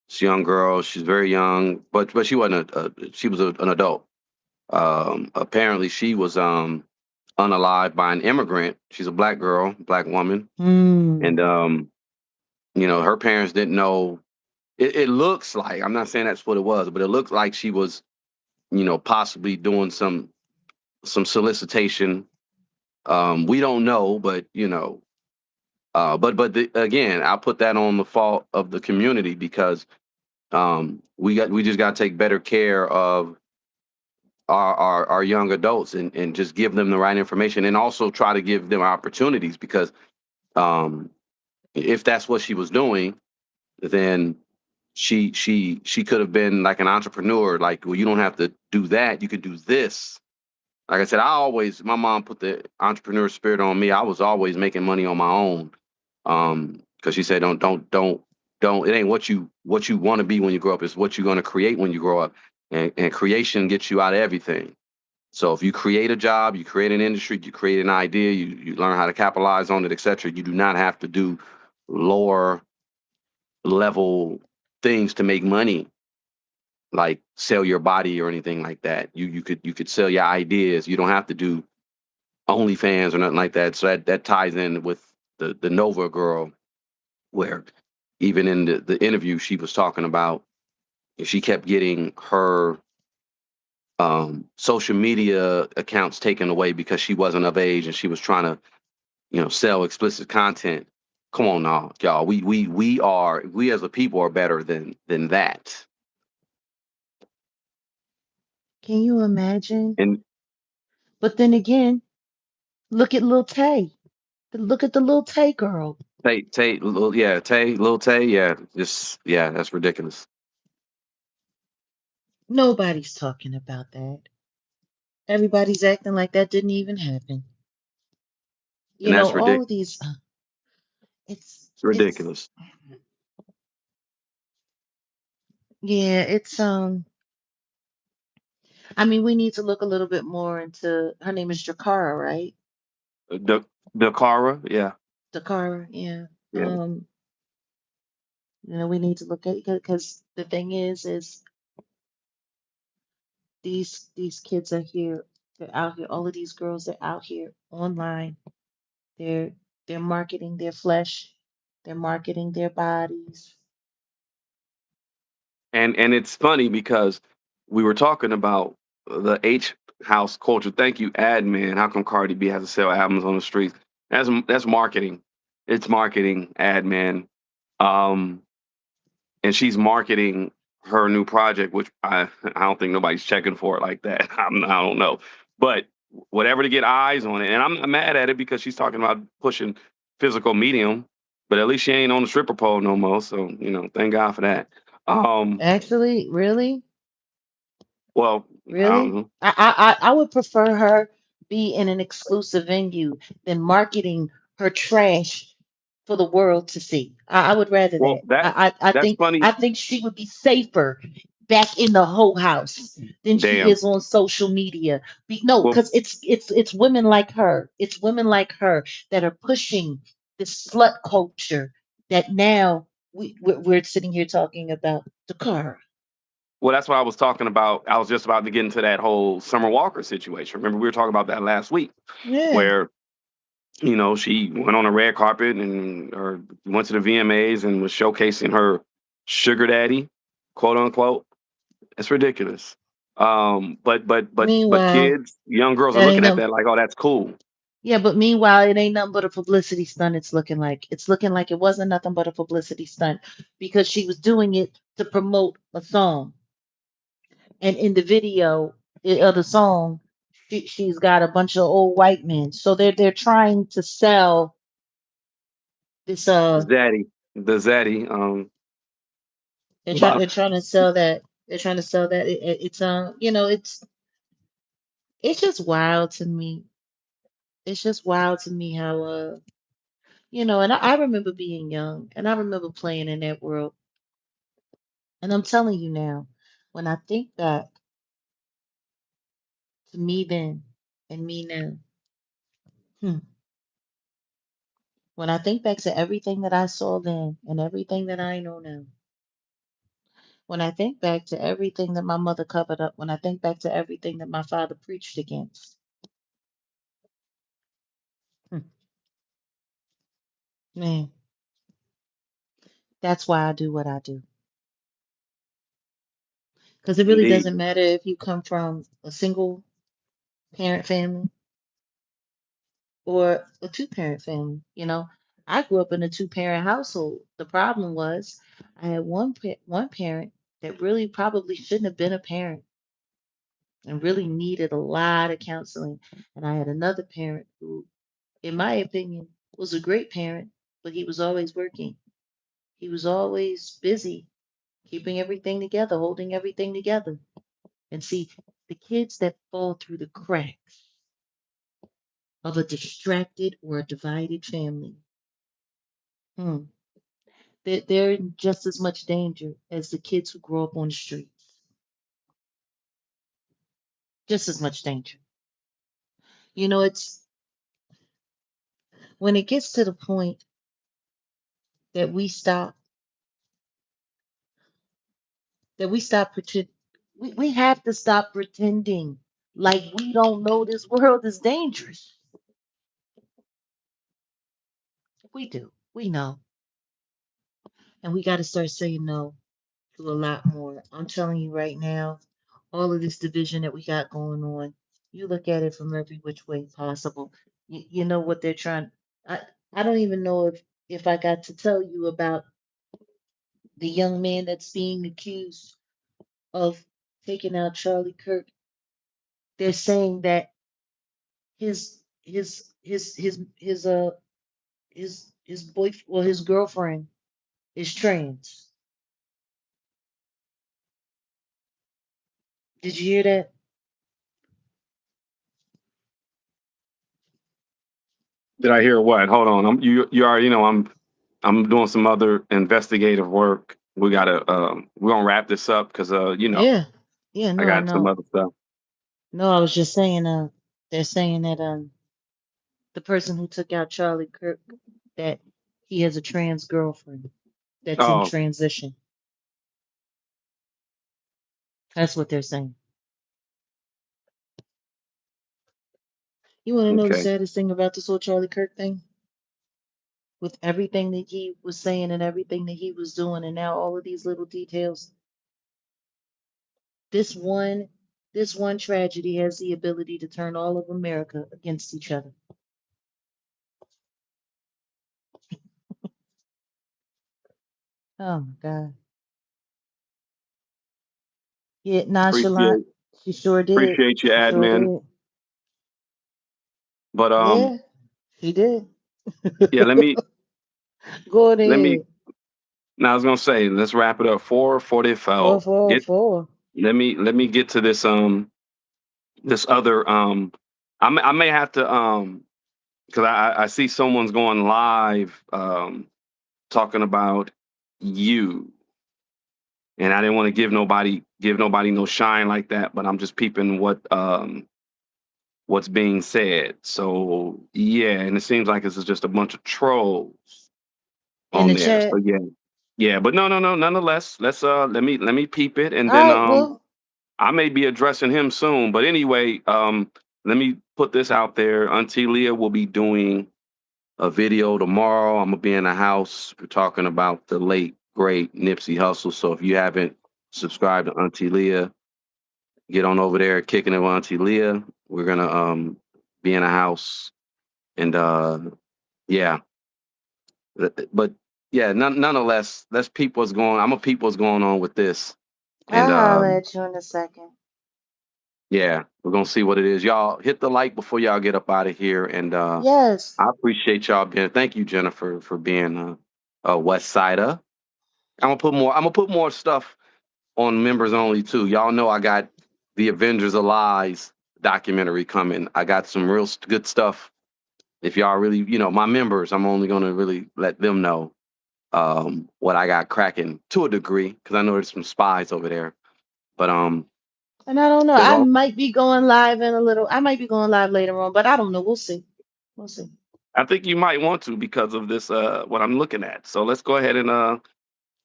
this young girl, she's very young, but she wasn't she was an adult. Apparently, she was unalived by an immigrant. She's a black girl, black woman, Hmm. and her parents didn't know. It looks like, I'm not saying that's what it was, but it looked like she was, possibly doing some solicitation We don't know, but again, I put that on the fault of the community because we just got to take better care of our young adults and just give them the right information and also try to give them opportunities because um, if that's what she was doing, then she could have been like an entrepreneur. Like, well, you don't have to do that. You could do this. Like I said, my mom put the entrepreneur spirit on me. I was always making money on my own. Because she said, don't. It ain't what you want to be when you grow up. It's what you're going to create when you grow up. And creation gets you out of everything. So if you create a job, you create an industry, you create an idea, you learn how to capitalize on it, etc. You do not have to do lower level things to make money, like sell your body or anything like that. You could sell your ideas. You don't have to do OnlyFans or nothing like that. So that ties in with the Nova girl, where even in the interview she was talking about, she kept getting her social media accounts taken away because she wasn't of age and she was trying to sell explicit content. Come on now, y'all. We as a people are better than that. Can you imagine? And But then again, look at Lil Tay. Look at the Lil Tay girl. Lil Tay, yeah, just yeah, that's ridiculous, Nobody's talking about that. Everybody's acting like that didn't even happen. and that's All ridiculous. of these, It's ridiculous. yeah, I mean, we need to look a little bit more into, her name is Jakara, right? The Cara, yeah, Jakara, yeah. yeah, We need to look at, because the thing is these kids are here. They're out here. All of these girls are out here online. They're they're marketing their flesh. They're marketing their bodies. and it's funny because we were talking about the H house culture. Thank you, ad man. How come Cardi B has to sell albums on the streets? That's marketing. It's marketing, ad man. Um, and she's marketing her new project, which I don't think nobody's checking for it like that. I don't know, but whatever to get eyes on it. And I'm not mad at it because she's talking about pushing physical medium, but at least she ain't on the stripper pole no more. So thank God for that. Um, Actually, really? well, I don't Really? know. I would prefer her be in an exclusive venue than marketing her trash for the world to see. I would rather Well, that. I that's think funny. she would be safer back in the whole house than she Damn. is on social media. No, Well, because it's women like her. It's women like her that are pushing this slut culture that now we're sitting here talking about the car. that's what I was talking about. I was just about to get into that whole Summer Walker situation. Remember, we were talking about that last week, Yeah. where she went on a red carpet or went to the VMAs and was showcasing her sugar daddy, quote unquote. It's ridiculous. But Meanwhile, kids, young girls are that ain't looking at no. that like, oh, that's cool. Yeah, but meanwhile, it ain't nothing but a publicity stunt. It's looking like it wasn't nothing but a publicity stunt because she was doing it to promote a song, and in the video of the song, she's got a bunch of old white men. So they're trying to sell this. Zaddy, the Zaddy, They're trying about they're trying to sell that. They're trying to sell that. It's just wild to me. It's just wild to me how and I remember being young and I remember playing in that world. And I'm telling you now, when I think back to me then and me now, hmm, when I think back to everything that I saw then and everything that I know now, when I think back to everything that my mother covered up, when I think back to everything that my father preached against, hmm, man, that's why I do what I do. Because it really indeed. doesn't matter if you come from a single parent family or a two-parent family. I grew up in a two-parent household. The problem was I had one parent that really probably shouldn't have been a parent and really needed a lot of counseling. And I had another parent who, in my opinion, was a great parent, but he was always working. He was always busy, keeping everything together, holding everything together. And see, the kids that fall through the cracks of a distracted or a divided family, hmm, they're in just as much danger as the kids who grow up on the streets. Just as much danger. It's when it gets to the point that we stop pretend. We have to stop pretending like we don't know this world is dangerous. We do. We know. And we got to start saying no to a lot more. I'm telling you right now, all of this division that we got going on, you look at it from every which way possible. You know what they're trying. I I don't even know if I got to tell you about the young man that's being accused of taking out Charlie Kirk. They're saying that his boyfriend, well, his girlfriend is trans. Did you hear that? Did I hear what? Hold on. You already know I'm doing some other investigative work. We're gonna wrap this up because Yeah. Yeah, I no, I got some know. other stuff. No, I was just saying, they're saying that the person who took out Charlie Kirk, that he has a trans girlfriend that's in Oh, transition. That's what they're saying. You want to know the okay. saddest thing about this whole Charlie Kirk thing? With everything that he was saying and everything that he was doing, and now all of these little details, this one, this one tragedy has the ability to turn all of America against each other. Oh my God. Yeah, nonchalant. Appreciate She sure did. appreciate you, She sure admin. did. But Yeah, she did. yeah, Go let me. ahead. Now I was gonna say, let's wrap it up. 4:44. 444. Let me get to this other I may have to because I see someone's going live talking about you, and I didn't want to give nobody no shine like that, but I'm just peeping what's being said. So yeah, and it seems like it's just a bunch of trolls In on the there. So chat. yeah. Yeah, but no. Nonetheless, let me peep it, and All then right, well, I may be addressing him soon. But anyway, let me put this out there. Auntie Leah will be doing a video tomorrow. I'm gonna be in the house. We're talking about the late great Nipsey Hussle. So if you haven't subscribed to Auntie Leah, get on over there, kicking it with Auntie Leah. We're gonna be in the house, and yeah, but yeah, nonetheless, let's peep what's going. I'm gonna peep what's going on with this, and I'll holler at you in a second. yeah, we're gonna see what it is. Y'all hit the like before y'all get up out of here, and Yes. I appreciate y'all being. Thank you, Jennifer, for being a West Sider. I'm gonna put more stuff on members only too. Y'all know I got the Avengers of Lies documentary coming. I got some real good stuff. If y'all really, my members, I'm only gonna really let them know what I got cracking to a degree because I know there's some spies over there. But And I don't know. there's I all. might be going live in a little. I might be going live later on, but I don't know. We'll see. We'll see. I think you might want to because of this what I'm looking at. So let's go ahead and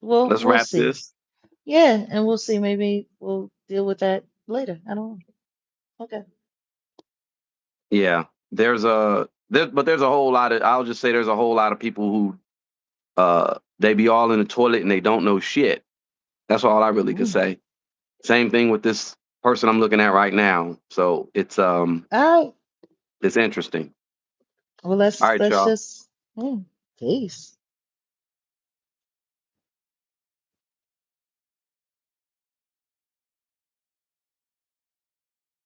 We'll let's we'll wrap see. this. Yeah, and we'll see. Maybe we'll deal with that later. I don't know. Okay. Yeah. But there's a whole lot of I'll just say there's a whole lot of people who they be all in the toilet and they don't know shit. That's all I really could Mm. say. Same thing with this person I'm looking at right now. So it's All right. it's interesting. Well, All right, let's y'all. just peace.